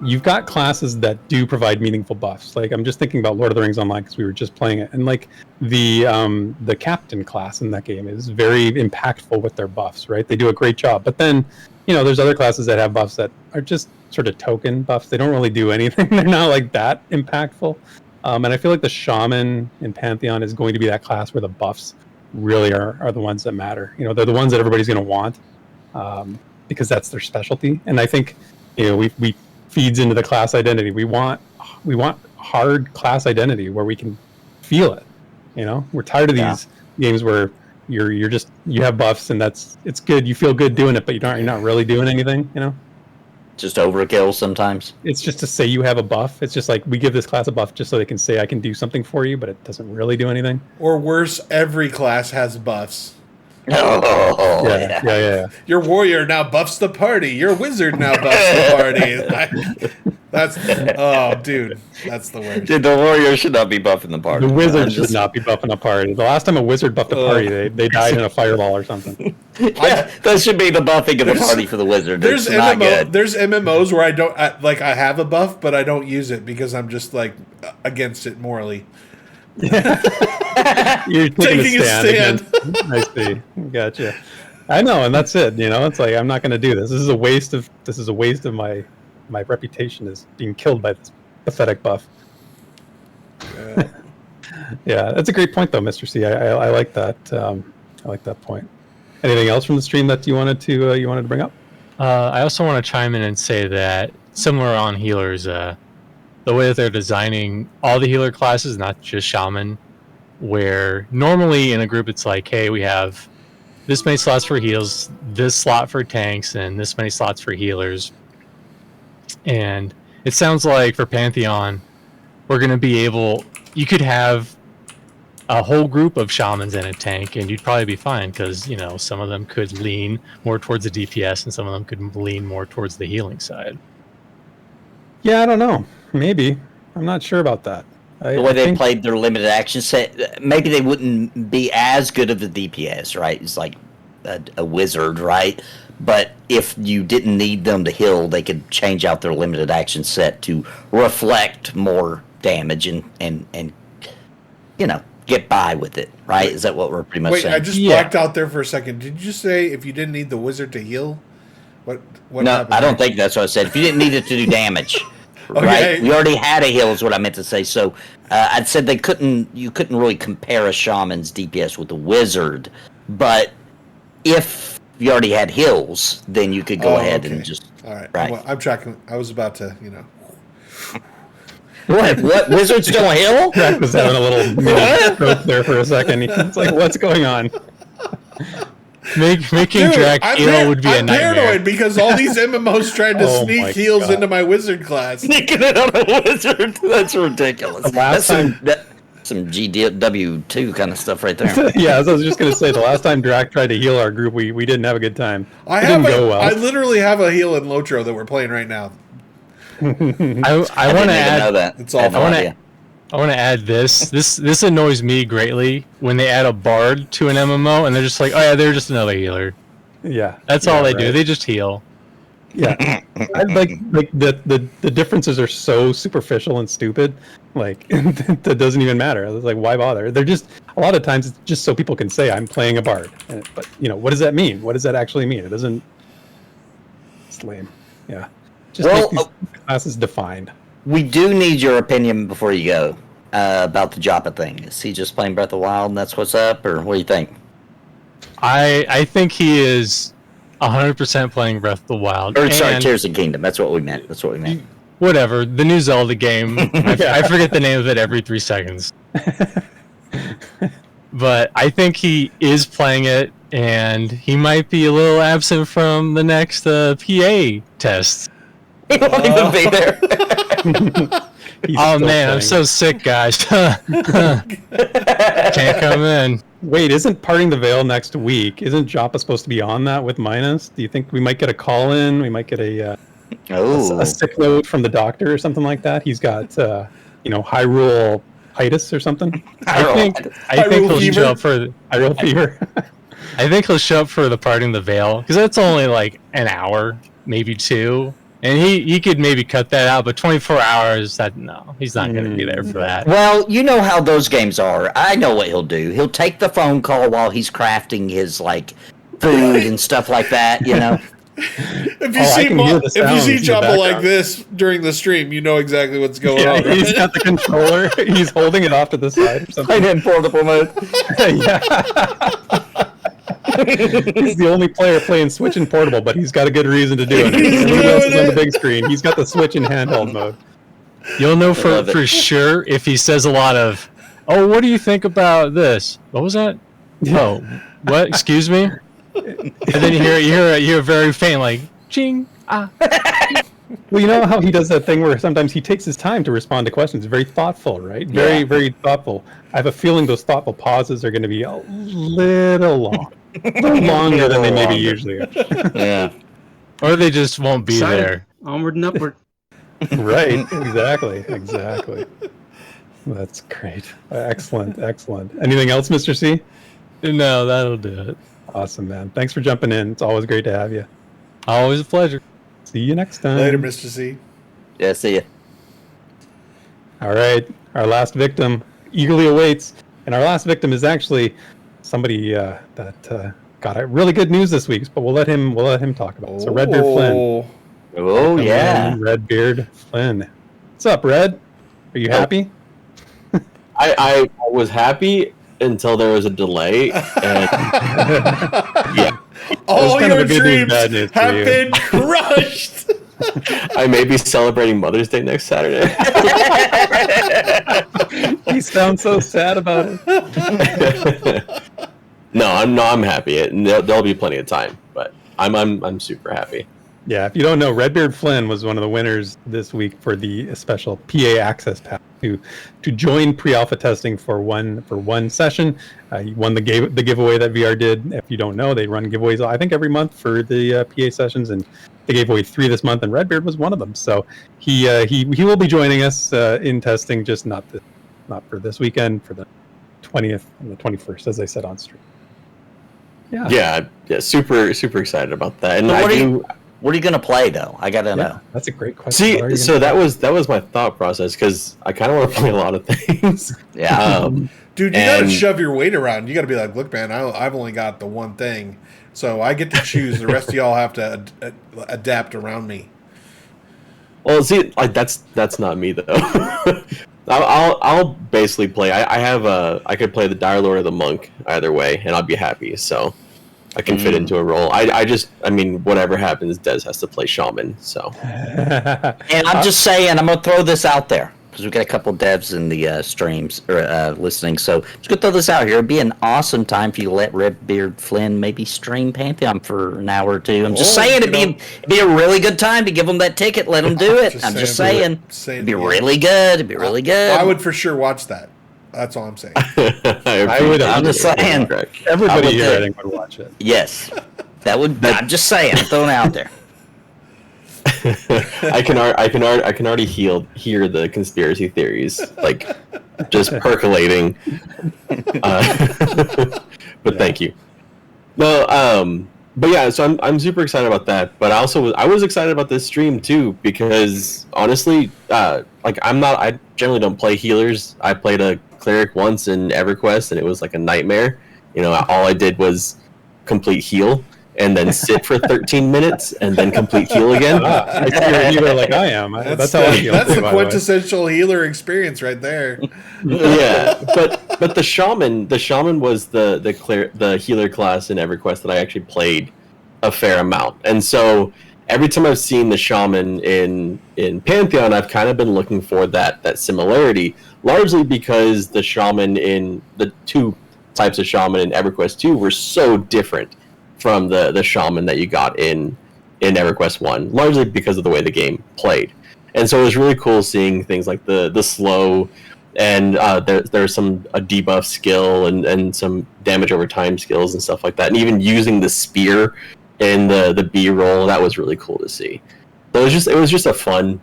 you've got classes that do provide meaningful buffs. Like I'm just thinking about Lord of the Rings Online because we were just playing it, and like the captain class in that game is very impactful with their buffs, right? They do a great job. But then, there's other classes that have buffs that are just sort of token buffs. They don't really do anything. They're not like that impactful. And I feel like the Shaman in Pantheon is going to be that class where the buffs really are the ones that matter. They're the ones that everybody's going to want because that's their specialty. And I think we feeds into the class identity. We want hard class identity where we can feel it. We're tired of these games where you have buffs and it's good. You feel good doing it, but you're not really doing anything. Just overkill sometimes. It's just to say you have a buff. It's just like we give this class a buff just so they can say I can do something for you, but it doesn't really do anything. Or worse, every class has buffs. Oh, yeah. Your warrior now buffs the party. Your wizard now buffs the party. That's dude, that's the worst. Dude, the warrior should not be buffing the party. The wizard should not be buffing a party. The last time a wizard buffed a party, they died in a fireball or something. Yeah, that should be the buffing of the party for the wizard. There's MMOs where I have a buff, but I don't use it because I'm just like against it morally. You're taking a stand. I see. Gotcha. I know, and that's it. It's like I'm not going to do this. This is a waste of my reputation is being killed by this pathetic buff. Yeah, that's a great point, though, Mr. C. I like that. I like that point. Anything else from the stream that you wanted to bring up? I also want to chime in and say that similar on healers, the way that they're designing all the healer classes, not just shaman, where normally in a group it's like, hey, we have this many slots for heals, this slot for tanks, and this many slots for healers. And it sounds like for Pantheon, we're going to be you could have a whole group of shamans in a tank, and you'd probably be fine because, some of them could lean more towards the DPS and some of them could lean more towards the healing side. Yeah, I don't know. Maybe. I'm not sure about that. The way they played their limited action set, maybe they wouldn't be as good of the DPS, right? It's like a wizard, right? But if you didn't need them to heal, they could change out their limited action set to reflect more damage and get by with it, right? Is that what we're pretty much saying? Wait, I just blacked out there for a second. Did you say if you didn't need the wizard to heal? What No, happened? I don't think that's what I said. If you didn't need it to do damage, right? We already had a heal, is what I meant to say. So I'd said you couldn't really compare a shaman's DPS with a wizard, but if you already had heals, then you could go ahead and just. All right. Right. Well, I'm tracking. I was about to, What? Wizards don't heal? Draq was having a little mini stroke there for a second. It's like, what's going on? Making Draq heal would be a nightmare. I'm paranoid because all these MMOs tried to Oh my sneak heals God. into my wizard class. Sneaking it on a wizard. That's ridiculous. last That's some GW2 kind of stuff right there. Yeah, as I was just going to say, the last time Draq tried to heal our group, we didn't have a good time. I It didn't go well. I literally have a heal in Lotro that we're playing right now. I want to didn't even know add. that. It's awful. I want to add this. This annoys me greatly when they add a bard to an MMO and they're just like, oh yeah, they're just another healer. Yeah, That's all they do. right. They just heal. Yeah, like the differences are so superficial and stupid. Like that doesn't even matter. It's like, why bother? They're just a lot of times it's just so people can say I'm playing a bard. But what does that mean? What does that actually mean? It doesn't. It's lame. Yeah, just make these classes defined. We do need your opinion before you go about the Joppa thing. Is he just playing Breath of the Wild and that's what's up, or what do you think? I think he is 100% playing Breath of the Wild. Or sorry, And Tears of the Kingdom. That's what we meant. whatever, the new Zelda game. I forget the name of it every 3 seconds. But I think he is playing it, and he might be a little absent from the next PA test. He won't even be there. Oh man, I'm so sick, guys. Can't come in. Wait, isn't Parting the Veil next week? Isn't Joppa supposed to be on that with Minus? Do you think we might get a call in? We might get a sick note from the doctor or something like that. He's got Hyrule itis or something. I think he'll show up for Hyrule fever. I think he'll show up for the Parting the Veil because that's only like an hour, maybe 2. And he could maybe cut that out, but 24 hours, no, he's not going to be there for that. Well, you know how those games are. I know what he'll do. He'll take the phone call while he's crafting his food and stuff like that. If you see Joppa like this during the stream, you know exactly what's going on. Right? He's got the controller. He's holding it off to the side or something. I'm in portable mode. Yeah. He's the only player playing Switch in portable, but he's got a good reason to do it. Everybody else is on the big screen. He's got the Switch in handheld mode. You'll know for sure if he says a lot of, "Oh, what do you think about this? What was that? Oh, what? Excuse me." And then you hear very faint like, "Ching ah." Well, you know how he does that thing where sometimes he takes his time to respond to questions. Very thoughtful, right? Very, very thoughtful. I have a feeling those thoughtful pauses are going to be a little long. A little longer than they maybe usually are. Yeah. Or they just won't be there. Onward and upward. Right. Exactly. That's great. Excellent. Anything else, Mr. C? No, that'll do it. Awesome, man. Thanks for jumping in. It's always great to have you. Always a pleasure. See you next time. Later, Mr. C. Yeah, see ya. All right. Our last victim eagerly awaits. And our last victim is actually somebody that got really good news this week, but we'll let him talk about it. So Redbeard Flynn. Oh, yeah. Redbeard Flynn. What's up, Red? Are you happy? I was happy until there was a delay. And yeah. All kind of your a good news, dreams bad news for have you. been crushed. I may be celebrating Mother's Day next Saturday. You sound so sad about it. No, I'm happy. There'll be plenty of time, but I'm super happy. Yeah, if you don't know, Redbeard Flynn was one of the winners this week for the special PA Access Pass to join pre-alpha testing for one session. He won the giveaway that VR did. If you don't know, they run giveaways I think every month for the PA sessions, and they gave away 3 this month, and Redbeard was one of them. So he will be joining us in testing, just not for this weekend, for the 20th and the 21st, as I said on stream. Yeah, super excited about that. And What are you gonna play though? I gotta know. That's a great question. See, so that was my thought process, because I kind of want to play a lot of things. Yeah. Dude, you gotta shove your weight around. You gotta be like, look, man, I've only got the one thing, so I get to choose. The rest of y'all have to adapt around me. Well, see, like that's not me though. I'll basically play. I could play the Dire Lord or the Monk either way, and I'll be happy. So I can fit into a role. I mean, whatever happens, Des has to play Shaman. So. And I'm just saying, I'm gonna throw this out there because we've got a couple devs in the streams or listening. So just gonna throw this out here. It'd be an awesome time for you to let Redbeard Flynn maybe stream Pantheon for an hour or two. I'm just saying it'd be a really good time to give them that ticket. Let them do it. I'm just saying it'd be really good. It'd be really good. I would for sure watch that. That's all I'm saying. I'm just saying. Everybody here, I think, would watch it. Yes, that would. I'm just saying. I'm throwing it out there. I can already hear the conspiracy theories like just percolating. But thank you. No, but yeah, so I'm super excited about that. But I was excited about this stream too because honestly, like I generally don't play healers. I played a cleric once in EverQuest and it was like a nightmare. You know, all I did was complete heal and then sit for 13 minutes and then complete heal again. I see you're a healer like I am. That's how I feel. That's too, the by the way. quintessential healer experience right there. Yeah, but the shaman was the healer class in EverQuest that I actually played a fair amount, and so every time I've seen the shaman in Pantheon, I've kind of been looking for that similarity, largely because the shaman in the two types of shaman in EverQuest 2 were so different from the shaman that you got in EverQuest 1, largely because of the way the game played. And so it was really cool seeing things like the slow, and there's a debuff skill and some damage over time skills and stuff like that. And even using the spear in the B roll, that was really cool to see. So it was just a fun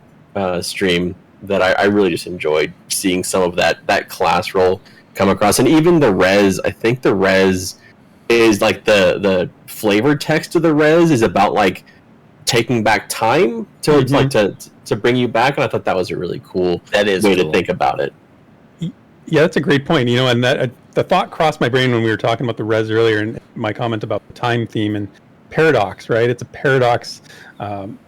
stream that I really just enjoyed seeing some of that class roll come across. And even the res, I think the res is like the flavor text of the res is about like taking back time to like to bring you back, and I thought that was a really cool way to think about it. Yeah, that's a great point. You know, and that the thought crossed my brain when we were talking about the res earlier, and my comment about the time theme and paradox, right? It's a paradox,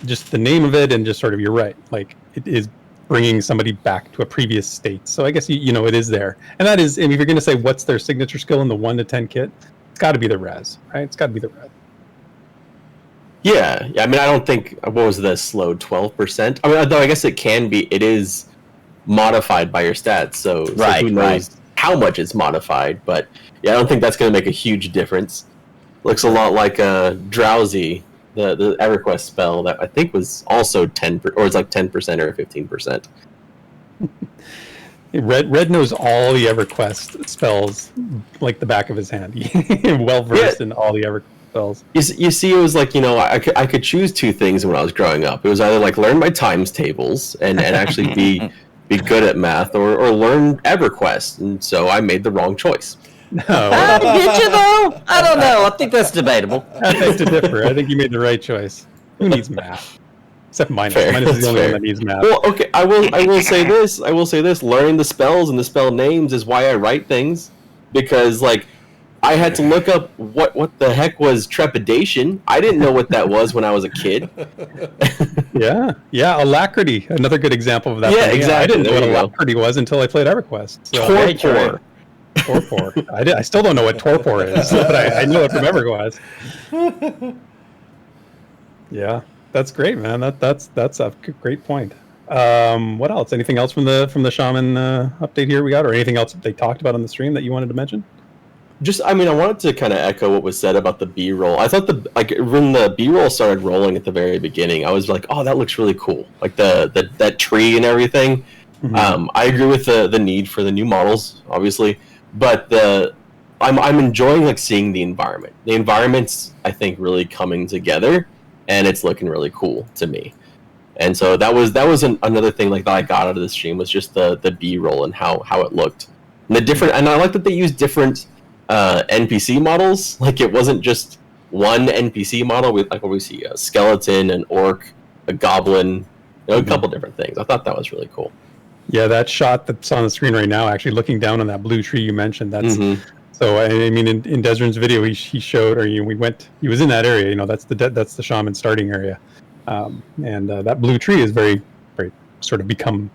just the name of it, and just sort of, you're right, like it is bringing somebody back to a previous state. So I guess you know it is there, and that is. And if you're going to say what's their signature skill in the 1 to 10 kit, it's got to be the res, right? It's got to be the res. Yeah. I mean, I don't think, what was the slow 12%? I mean, though I guess it is modified by your stats, so who knows how much it's modified, but yeah, I don't think that's going to make a huge difference. Looks a lot like Drowsy, the EverQuest spell that I think was also 10%, or it's like 10% or 15%. Red knows all the EverQuest spells like the back of his hand. Well versed in all the EverQuest spells. You see, it was like, you know, I could choose two things when I was growing up. It was either like learn my times tables and actually be good at math, or learn EverQuest, and so I made the wrong choice. Did you though? I don't know. I think that's debatable. I think to differ. I think you made the right choice. Who needs math? Except Minus. Fair. Minus is the only Fair. one that needs math. Well, okay, I will say this. I will say this. Learning the spells and the spell names is why I write things, because like I had to look up what the heck was trepidation. I didn't know what that was when I was a kid. Yeah, alacrity. Another good example of that. Yeah, exactly. I didn't know There what you go. alacrity was until I played EverQuest. So. Torpor. Torpor. I still don't know what torpor is, but I know it from EverQuest. Yeah, that's great, man. That's a great point. What else? Anything else from the Shaman update here we got, or anything else that they talked about on the stream that you wanted to mention? I wanted to kind of echo what was said about the B-roll. I thought when the B-roll started rolling at the very beginning, I was like, oh, that looks really cool. Like that tree and everything. Mm-hmm. I agree with the need for the new models, obviously, but I'm enjoying like seeing the environment. The environment's, I think, really coming together, and it's looking really cool to me. And so that was another thing like that I got out of the stream, was just the B-roll and how it looked. And I like that they used different NPC models. Like it wasn't just one NPC model with like what we see, a skeleton, an orc, a goblin, a couple different things. I thought that was really cool. Yeah, that shot that's on the screen right now, actually looking down on that blue tree you mentioned, that's so I mean in Desrin's video he showed, or he was in that area, that's the Shaman starting area, and that blue tree is very sort of become,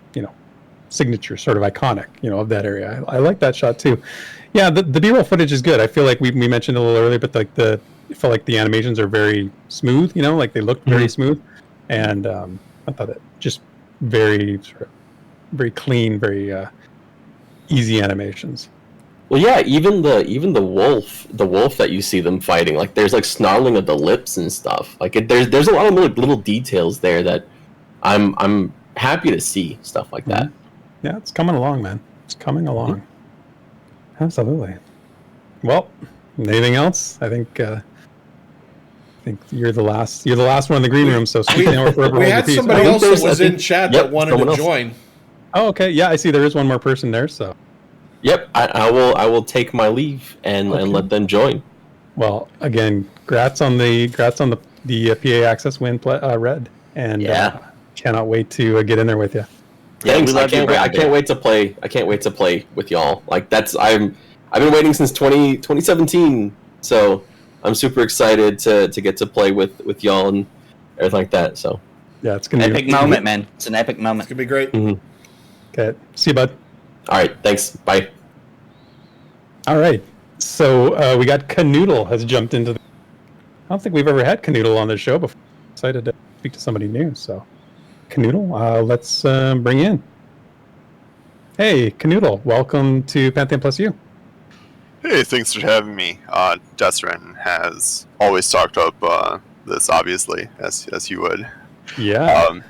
signature, sort of iconic, of that area. I like that shot too. Yeah, the B-roll footage is good. I feel like we mentioned it a little earlier, but like it felt like the animations are very smooth, like they looked very smooth, and I thought it just very sort of very clean, very easy animations. Well, yeah, even the wolf that you see them fighting, like there's like snarling of the lips and stuff. Like there's a lot of little details there that I'm happy to see stuff like that. Yeah, it's coming along, man. It's coming along. Absolutely. Well, anything else? I think you're the last one in the green room. So we had somebody else that was in chat that wanted to join. Oh, okay. Yeah, I see. There is one more person there. So. Yep, I will take my leave and let them join. Well, again, congrats on the PA Access win, Red, and cannot wait to get in there with you. Yeah, thanks. I can't wait to play. I can't wait to play with y'all. Like I've been waiting since 2017, so I'm super excited to get to play with y'all and everything like that. So yeah, it's gonna be epic moment, man. It's an epic moment. It's gonna be great. Okay, see you, bud. All right, thanks. Bye. All right, so we got Canoodle has jumped into. I don't think we've ever had Canoodle on this show before. Excited to speak to somebody new. So, Canoodle, let's bring in. Hey, Canoodle, welcome to Pantheon Plus U. Hey, thanks for having me. Desrin has always talked up this, obviously, as you would. Yeah.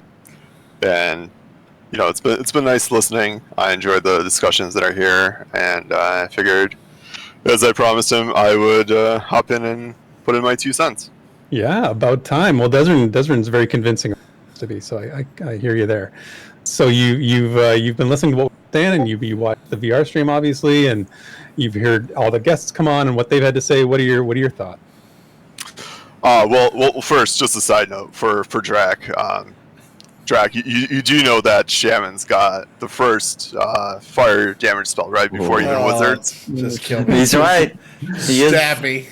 And it's been nice listening. I enjoyed the discussions that are here, and I figured, as I promised him, I would hop in and put in my 2 cents. Yeah, about time. Well, Desrin's very convincing to be, so I hear you there. So you've been listening to what we're saying, and you watched the VR stream, obviously, and you've heard all the guests come on and what they've had to say. What are your thoughts? Well, first, just a side note for Draq. Draq, you do know that Shaman's got the first fire damage spell right before even Wizards. Just kill me. He's right. Stab me.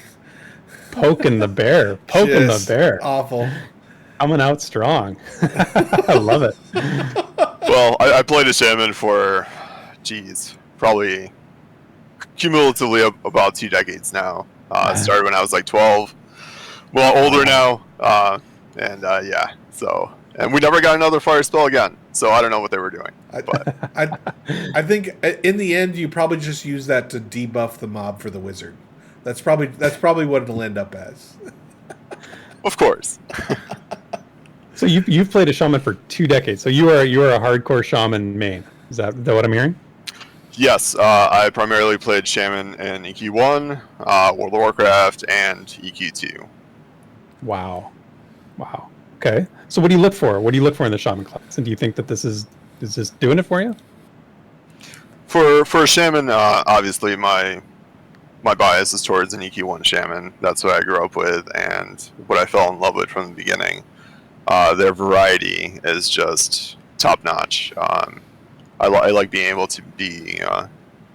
Poking the bear. Poking the bear. Awful. Coming out strong. I love it. Well, I played a Shaman for, probably cumulatively about 2 decades now. Started when I was like 12. Well, older now. And we never got another fire spell again, so I don't know what they were doing. But I think in the end, you probably just use that to debuff the mob for the wizard. That's probably what it'll end up as. Of course. So you've played a shaman for 2 decades. So you are a hardcore shaman main. Is that what I'm hearing? Yes, I primarily played Shaman in EQ1, World of Warcraft, and EQ2. Wow. Okay. So what do you look for? What do you look for in the shaman class? And do you think that this is this doing it for you? For Shaman, obviously my bias is towards an EQ1 Shaman. That's what I grew up with and what I fell in love with from the beginning. Their variety is just top notch. I like being able to be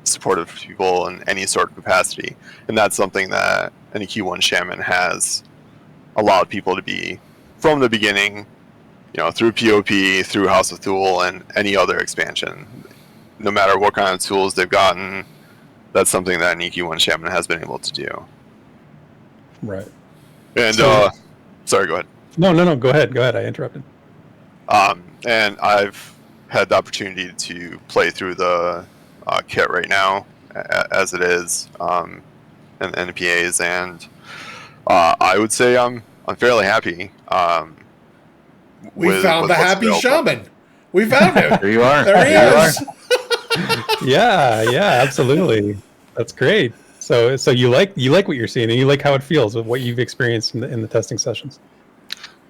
supportive of people in any sort of capacity, and that's something that an EQ1 Shaman has allowed people to be from the beginning, through POP, through House of Thule, and any other expansion. No matter what kind of tools they've gotten, that's something that an EQ1 Shaman has been able to do. Right. And sorry, go ahead. No, go ahead. I interrupted. And I've had the opportunity to play through the kit right now, as it is, and NPAs, and I would say I'm fairly happy. We found the happy shaman. We found him. There you are. There he is. Yeah, absolutely. That's great. So you like what you're seeing, and you like how it feels with what you've experienced in the testing sessions.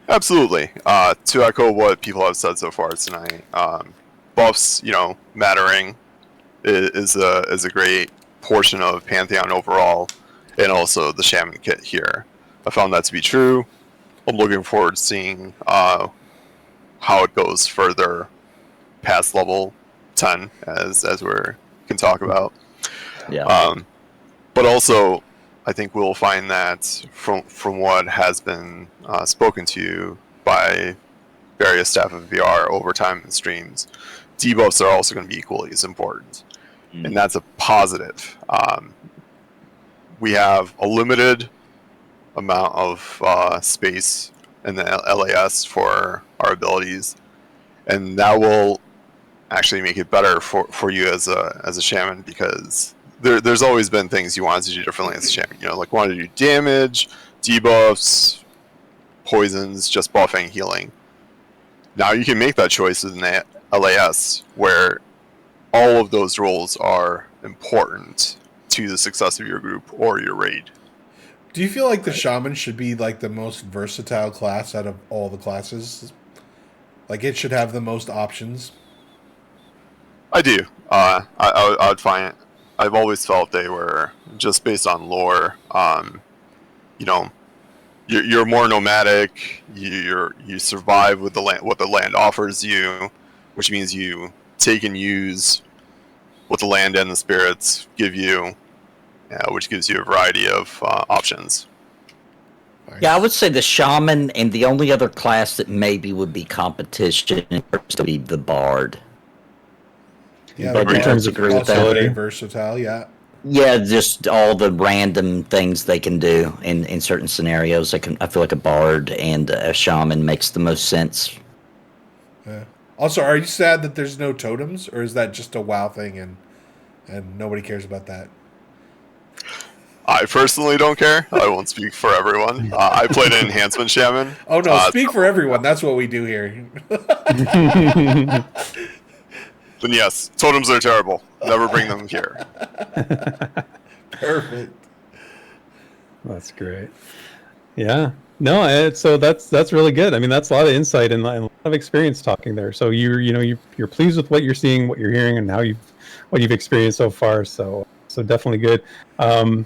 Absolutely. To echo what people have said so far tonight, buffs, mattering is a great portion of Pantheon overall, and also the Shaman kit here. I found that to be true. I'm looking forward to seeing how it goes further past level 10, as we can talk about. Yeah. But also, I think we'll find that from what has been spoken to by various staff of VR over time in streams, debuffs are also going to be equally as important, and that's a positive. We have a limited amount of space in the LAS for our abilities, and that will actually make it better for you as a shaman, because there's always been things you wanted to do differently as a shaman. You know, like wanted to do damage, debuffs, poisons, just buffing, healing. Now you can make that choice in the LAS, where all of those roles are important to the success of your group or your raid. Do you feel like the shaman should be like the most versatile class out of all the classes? Like it should have the most options? I do. I would find it. I've always felt they were, just based on lore, you know, you're more nomadic. You survive with the land, what the land offers you, which means you take and use what the land and the spirits give you, which gives you a variety of options. Yeah, I would say the shaman, and the only other class that maybe would be competition would be the bard. Yeah, But in terms of also that, very versatile, yeah. yeah, just all the random things they can do in certain scenarios. I feel like a bard and a shaman makes the most sense. Yeah. Also, are you sad that there's no totems, or is that just a WoW thing and nobody cares about that? I personally don't care. I won't speak for everyone. I played an enhancement shaman. Oh no, speak for everyone. That's what we do here. Then yes, totems are terrible. Never bring them here. Perfect. That's great. Yeah. No, so that's really good. I mean, that's a lot of insight and a lot of experience talking there. So you're pleased with what you're seeing, what you're hearing, and what you've experienced so far. So definitely good. Going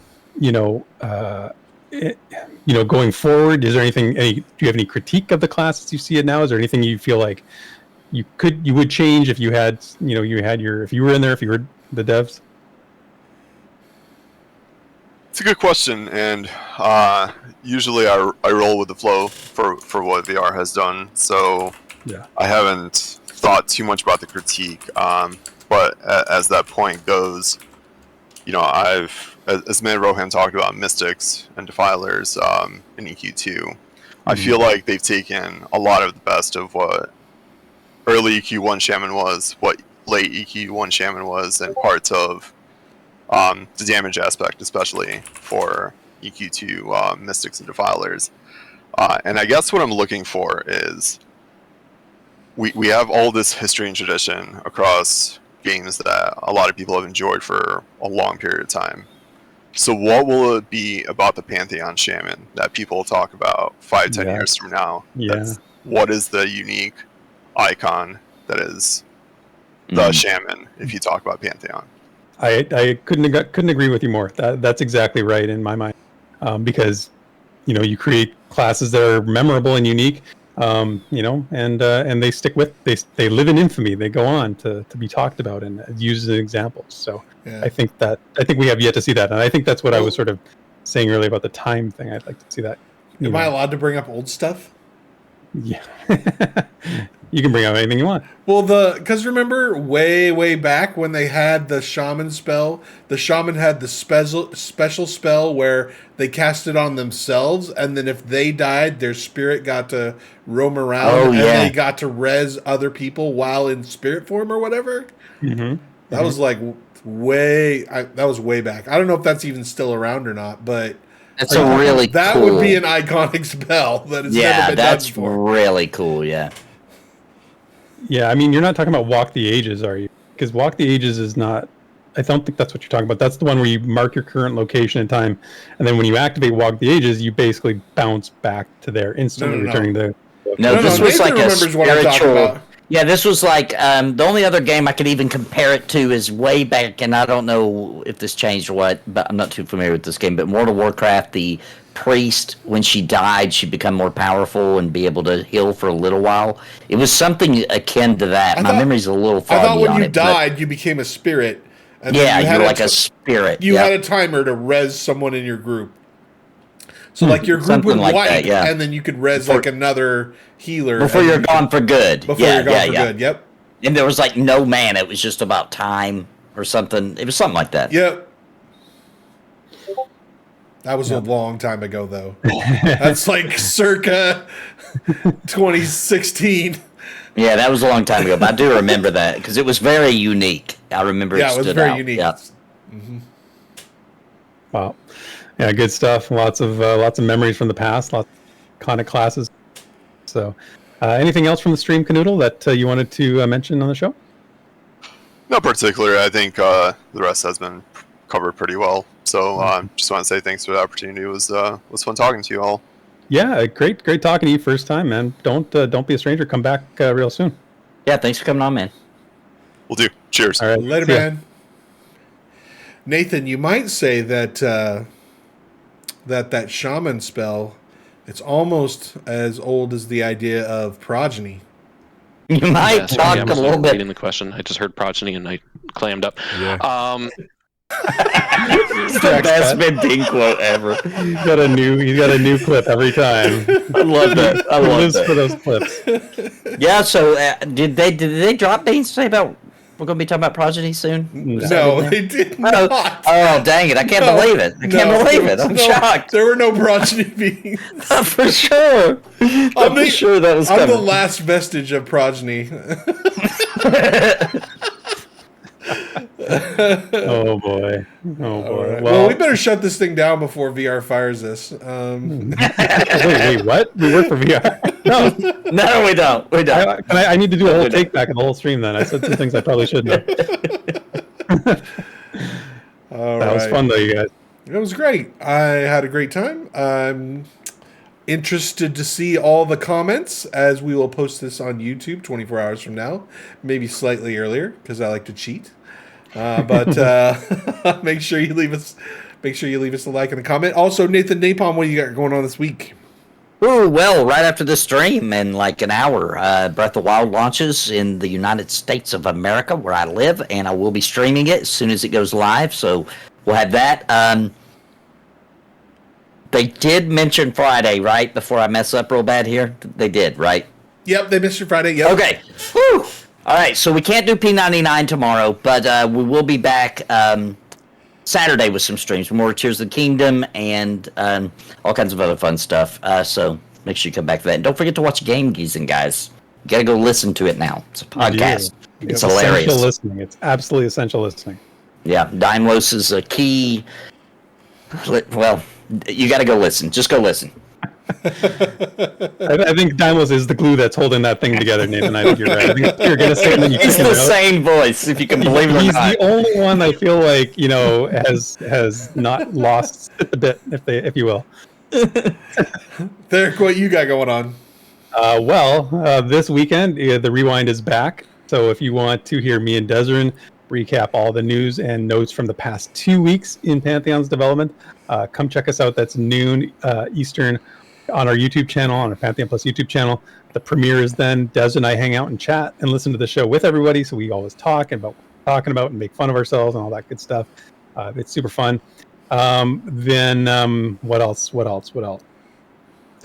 forward, is there anything? Do you have any critique of the class as you see it now? Is there anything you feel like you would change if you had, if you were in there, if you were the devs? It's a good question, and usually I roll with the flow for what VR has done. So yeah, I haven't thought too much about the critique. But as that point goes, as Man Rohan talked about Mystics and Defilers in EQ2, I feel like they've taken a lot of the best of what early EQ1 Shaman was, what late EQ1 Shaman was, and parts of the damage aspect, especially for EQ2 Mystics and Defilers. And I guess what I'm looking for is we have all this history and tradition across games that a lot of people have enjoyed for a long period of time. So what will it be about the Pantheon Shaman that people talk about 5-10 years from now? Yeah. What is the unique icon that is the shaman if you talk about Pantheon? I couldn't agree with you more. That's exactly right in my mind, because you create classes that are memorable and unique, and they stick with they live in infamy. They go on to be talked about and used as examples. So yeah. I think we have yet to see that, and I think that's what I was sort of saying earlier about the time thing. I'd like to see that. Am I allowed to bring up old stuff? Yeah. You can bring out anything you want. Well, because remember way back when they had the shaman spell, the shaman had the special spell where they cast it on themselves, and then if they died, their spirit got to roam around, and they got to res other people while in spirit form or whatever. Mm-hmm. That was like that was way back. I don't know if that's even still around or not, but that's really that cool. would be an iconic spell that has never been done before. Yeah, that's really cool. Yeah. Yeah, I mean, you're not talking about Walk the Ages, are you? Because Walk the Ages is not... I don't think that's what you're talking about. That's the one where you mark your current location and time, and then when you activate Walk the Ages, you basically bounce back to there, instantly returning the... No, this was like a spiritual... Yeah, this was like... the only other game I could even compare it to is way back, and I don't know if this changed or what, but I'm not too familiar with this game, but World of Warcraft, the priest, when she died, she'd become more powerful and be able to heal for a little while. It was something akin to that. My memory's a little foggy. I thought when you died, you became a spirit. And yeah, you're like a spirit. You had a timer to res someone in your group. So like your group Something would like wipe, that, yeah. and then you could res like another healer Before and you're you gone for good. Before you're gone for good. Yep. And there was like no mana. It was just about time or something. It was something like that. Yep. That was a long time ago, though. That's like circa 2016. Yeah, that was a long time ago, but I do remember that because it was very unique. I remember Yeah, it it was stood very out. unique. Yeah. Wow. Yeah, good stuff. Lots of memories from the past. Lots of iconic classes. So, anything else from the stream, Canoodle, that you wanted to mention on the show? No particular. I think the rest has been covered pretty well. So just want to say thanks for the opportunity. It was fun talking to you all. Yeah, great talking to you first time, man. Don't be a stranger. Come back real soon. Yeah, thanks for coming on, man. Will do. Cheers. All right. Later, see ya. man. Nathan, you might say that that shaman spell, it's almost as old as the idea of progeny. You might Yeah, sorry, I talk a wasn't little bit. reading the question. I just heard progeny and I clammed up. Yeah. It's the best mid-team quote ever. He's got a new clip every time. I love that. I He love lives for that. those clips. Yeah. So did they drop things to say about we're going to be talking about progeny soon? Was that No, in there? they did not. Oh, dang it! I can't believe it. I can't believe it. I'm shocked. There were no progeny beings. For sure. I'm For sure that was I'm the coming. last vestige of progeny. Oh boy. Well, we better shut this thing down before VR fires us. wait, what? We work for VR? No, No, we don't. We don't. I need to do a whole take back of the whole stream. Then I said some things I probably shouldn't have. That was fun though, you guys. It was great. I had a great time. I'm interested to see all the comments as we will post this on YouTube 24 hours from now, maybe slightly earlier because I like to cheat. But make sure you leave us a like and a comment. Also, Nathan Napalm, what do you got going on this week? Ooh, well, right after the stream in like an hour, Breath of the Wild launches in the United States of America, where I live, and I will be streaming it as soon as it goes live. So we'll have that. They did mention Friday, right? Before I mess up real bad here, they did, right? Yep, they missed your Friday. Yep. Okay. Whew. All right, so we can't do P99 tomorrow, but we will be back Saturday with some streams, more Tears of the Kingdom, and all kinds of other fun stuff. So make sure you come back for that. And don't forget to watch Game Geezing, guys. You got to go listen to it now. It's a podcast. It's hilarious. Essential listening. It's absolutely essential listening. Yeah, Daimlos is a key. Well, you got to go listen. Just go listen. I think Daimos is the glue that's holding that thing together, Nathan. I think you're right. I think you're going to say it and then you It's figure the it out. same voice, if you can believe it or He's not. the only one I feel like, has not lost a bit, if you will. Therek, what you got going on? This weekend, the Rewind is back. So if you want to hear me and Desiree recap all the news and notes from the past 2 weeks in Pantheon's development, come check us out. That's noon Eastern on our YouTube channel, on our Pantheon Plus YouTube channel. The premiere is then. Des and I hang out and chat and listen to the show with everybody. So we always talk about what we're talking about and make fun of ourselves and all that good stuff. It's super fun. Then what else?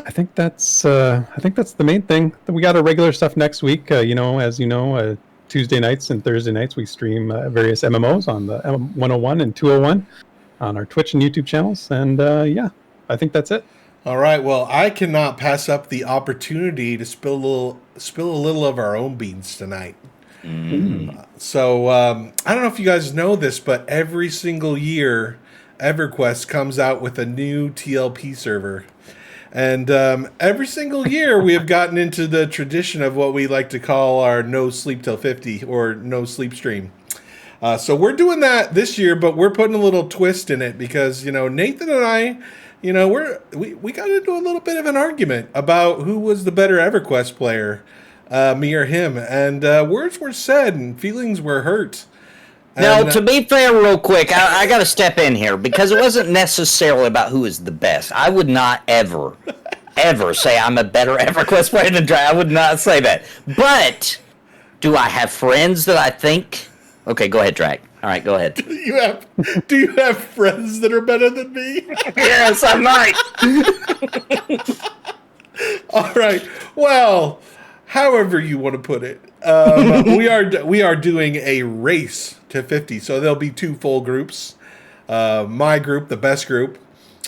I think that's the main thing. We got our regular stuff next week. Tuesday nights and Thursday nights we stream various MMOs on the 101 and 201 on our Twitch and YouTube channels. And I think that's it. All right. Well, I cannot pass up the opportunity to spill a little of our own beans tonight. So I don't know if you guys know this, but every single year, EverQuest comes out with a new TLP server. And every single year, we have gotten into the tradition of what we like to call our No Sleep Till 50 or No Sleep Stream. So we're doing that this year, but we're putting a little twist in it because, Nathan and I, we got into a little bit of an argument about who was the better EverQuest player, me or him. And words were said and feelings were hurt. Now, to be fair, real quick, I got to step in here because it wasn't necessarily about who is the best. I would not ever say I'm a better EverQuest player than Draq. I would not say that. But do I have friends that I think? Okay, go ahead, Draq. All right, go ahead. Do you have friends that are better than me? Yes, I might. All right. Well, however you want to put it, we are doing a race to 50. So there'll be 2 full groups. My group, the best group,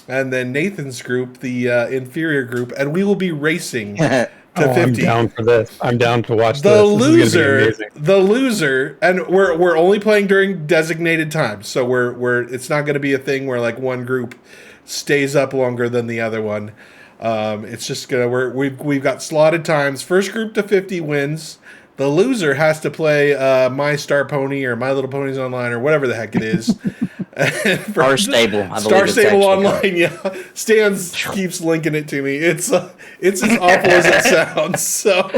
and then Nathan's group, the inferior group, and we will be racing to 50. I'm down for this. I'm down to watch The this. This is gonna be loser, amazing. the loser, and we're only playing during designated times, so we're it's not going to be a thing where like one group stays up longer than the other one. It's just we've got slotted times. First group to 50 wins. The loser has to play My Star Pony or My Little Ponies Online or whatever the heck it is. Star Stable. I believe Star it's Stable actually Online. Yeah, Stan keeps linking it to me. It's as awful as it sounds. So,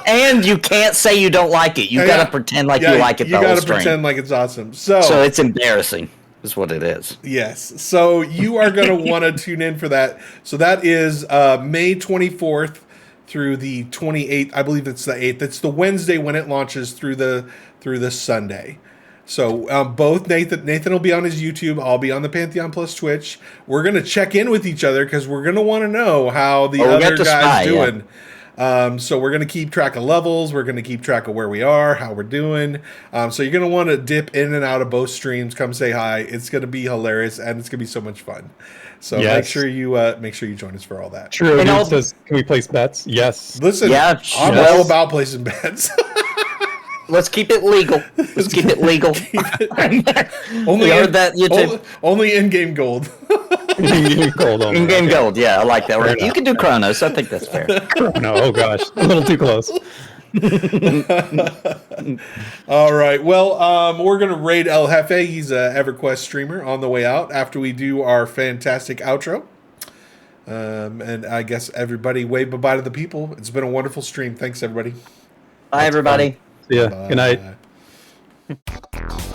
and you can't say you don't like it. You got to pretend like you like it. You got to pretend like it's awesome. So it's embarrassing. Is what it is. Yes. So you are going to want to tune in for that. So that is May 24th through the 28th. I believe it's the 8th. It's the Wednesday when it launches through the Sunday. So both Nathan will be on his YouTube. I'll be on the Pantheon Plus Twitch. We're going to check in with each other because we're going to want to know how the other guy's doing. Yeah. So we're going to keep track of levels. We're going to keep track of where we are, how we're doing. So you're going to want to dip in and out of both streams. Come say hi. It's going to be hilarious and it's going to be so much fun. So make sure you join us for all that. True. And says, can we place bets? Yes. Listen, I'm all about placing bets. Let's keep it legal. Only heard that YouTube. Only in-game gold. In-game gold. Yeah, I like that. Right? You can do Chronos. I think that's fair. No, oh gosh, a little too close. All right. Well, we're gonna raid El Jefe. He's a EverQuest streamer on the way out after we do our fantastic outro. And I guess everybody wave bye-bye to the people. It's been a wonderful stream. Thanks, everybody. Bye, everybody. See ya. Bye. Good night.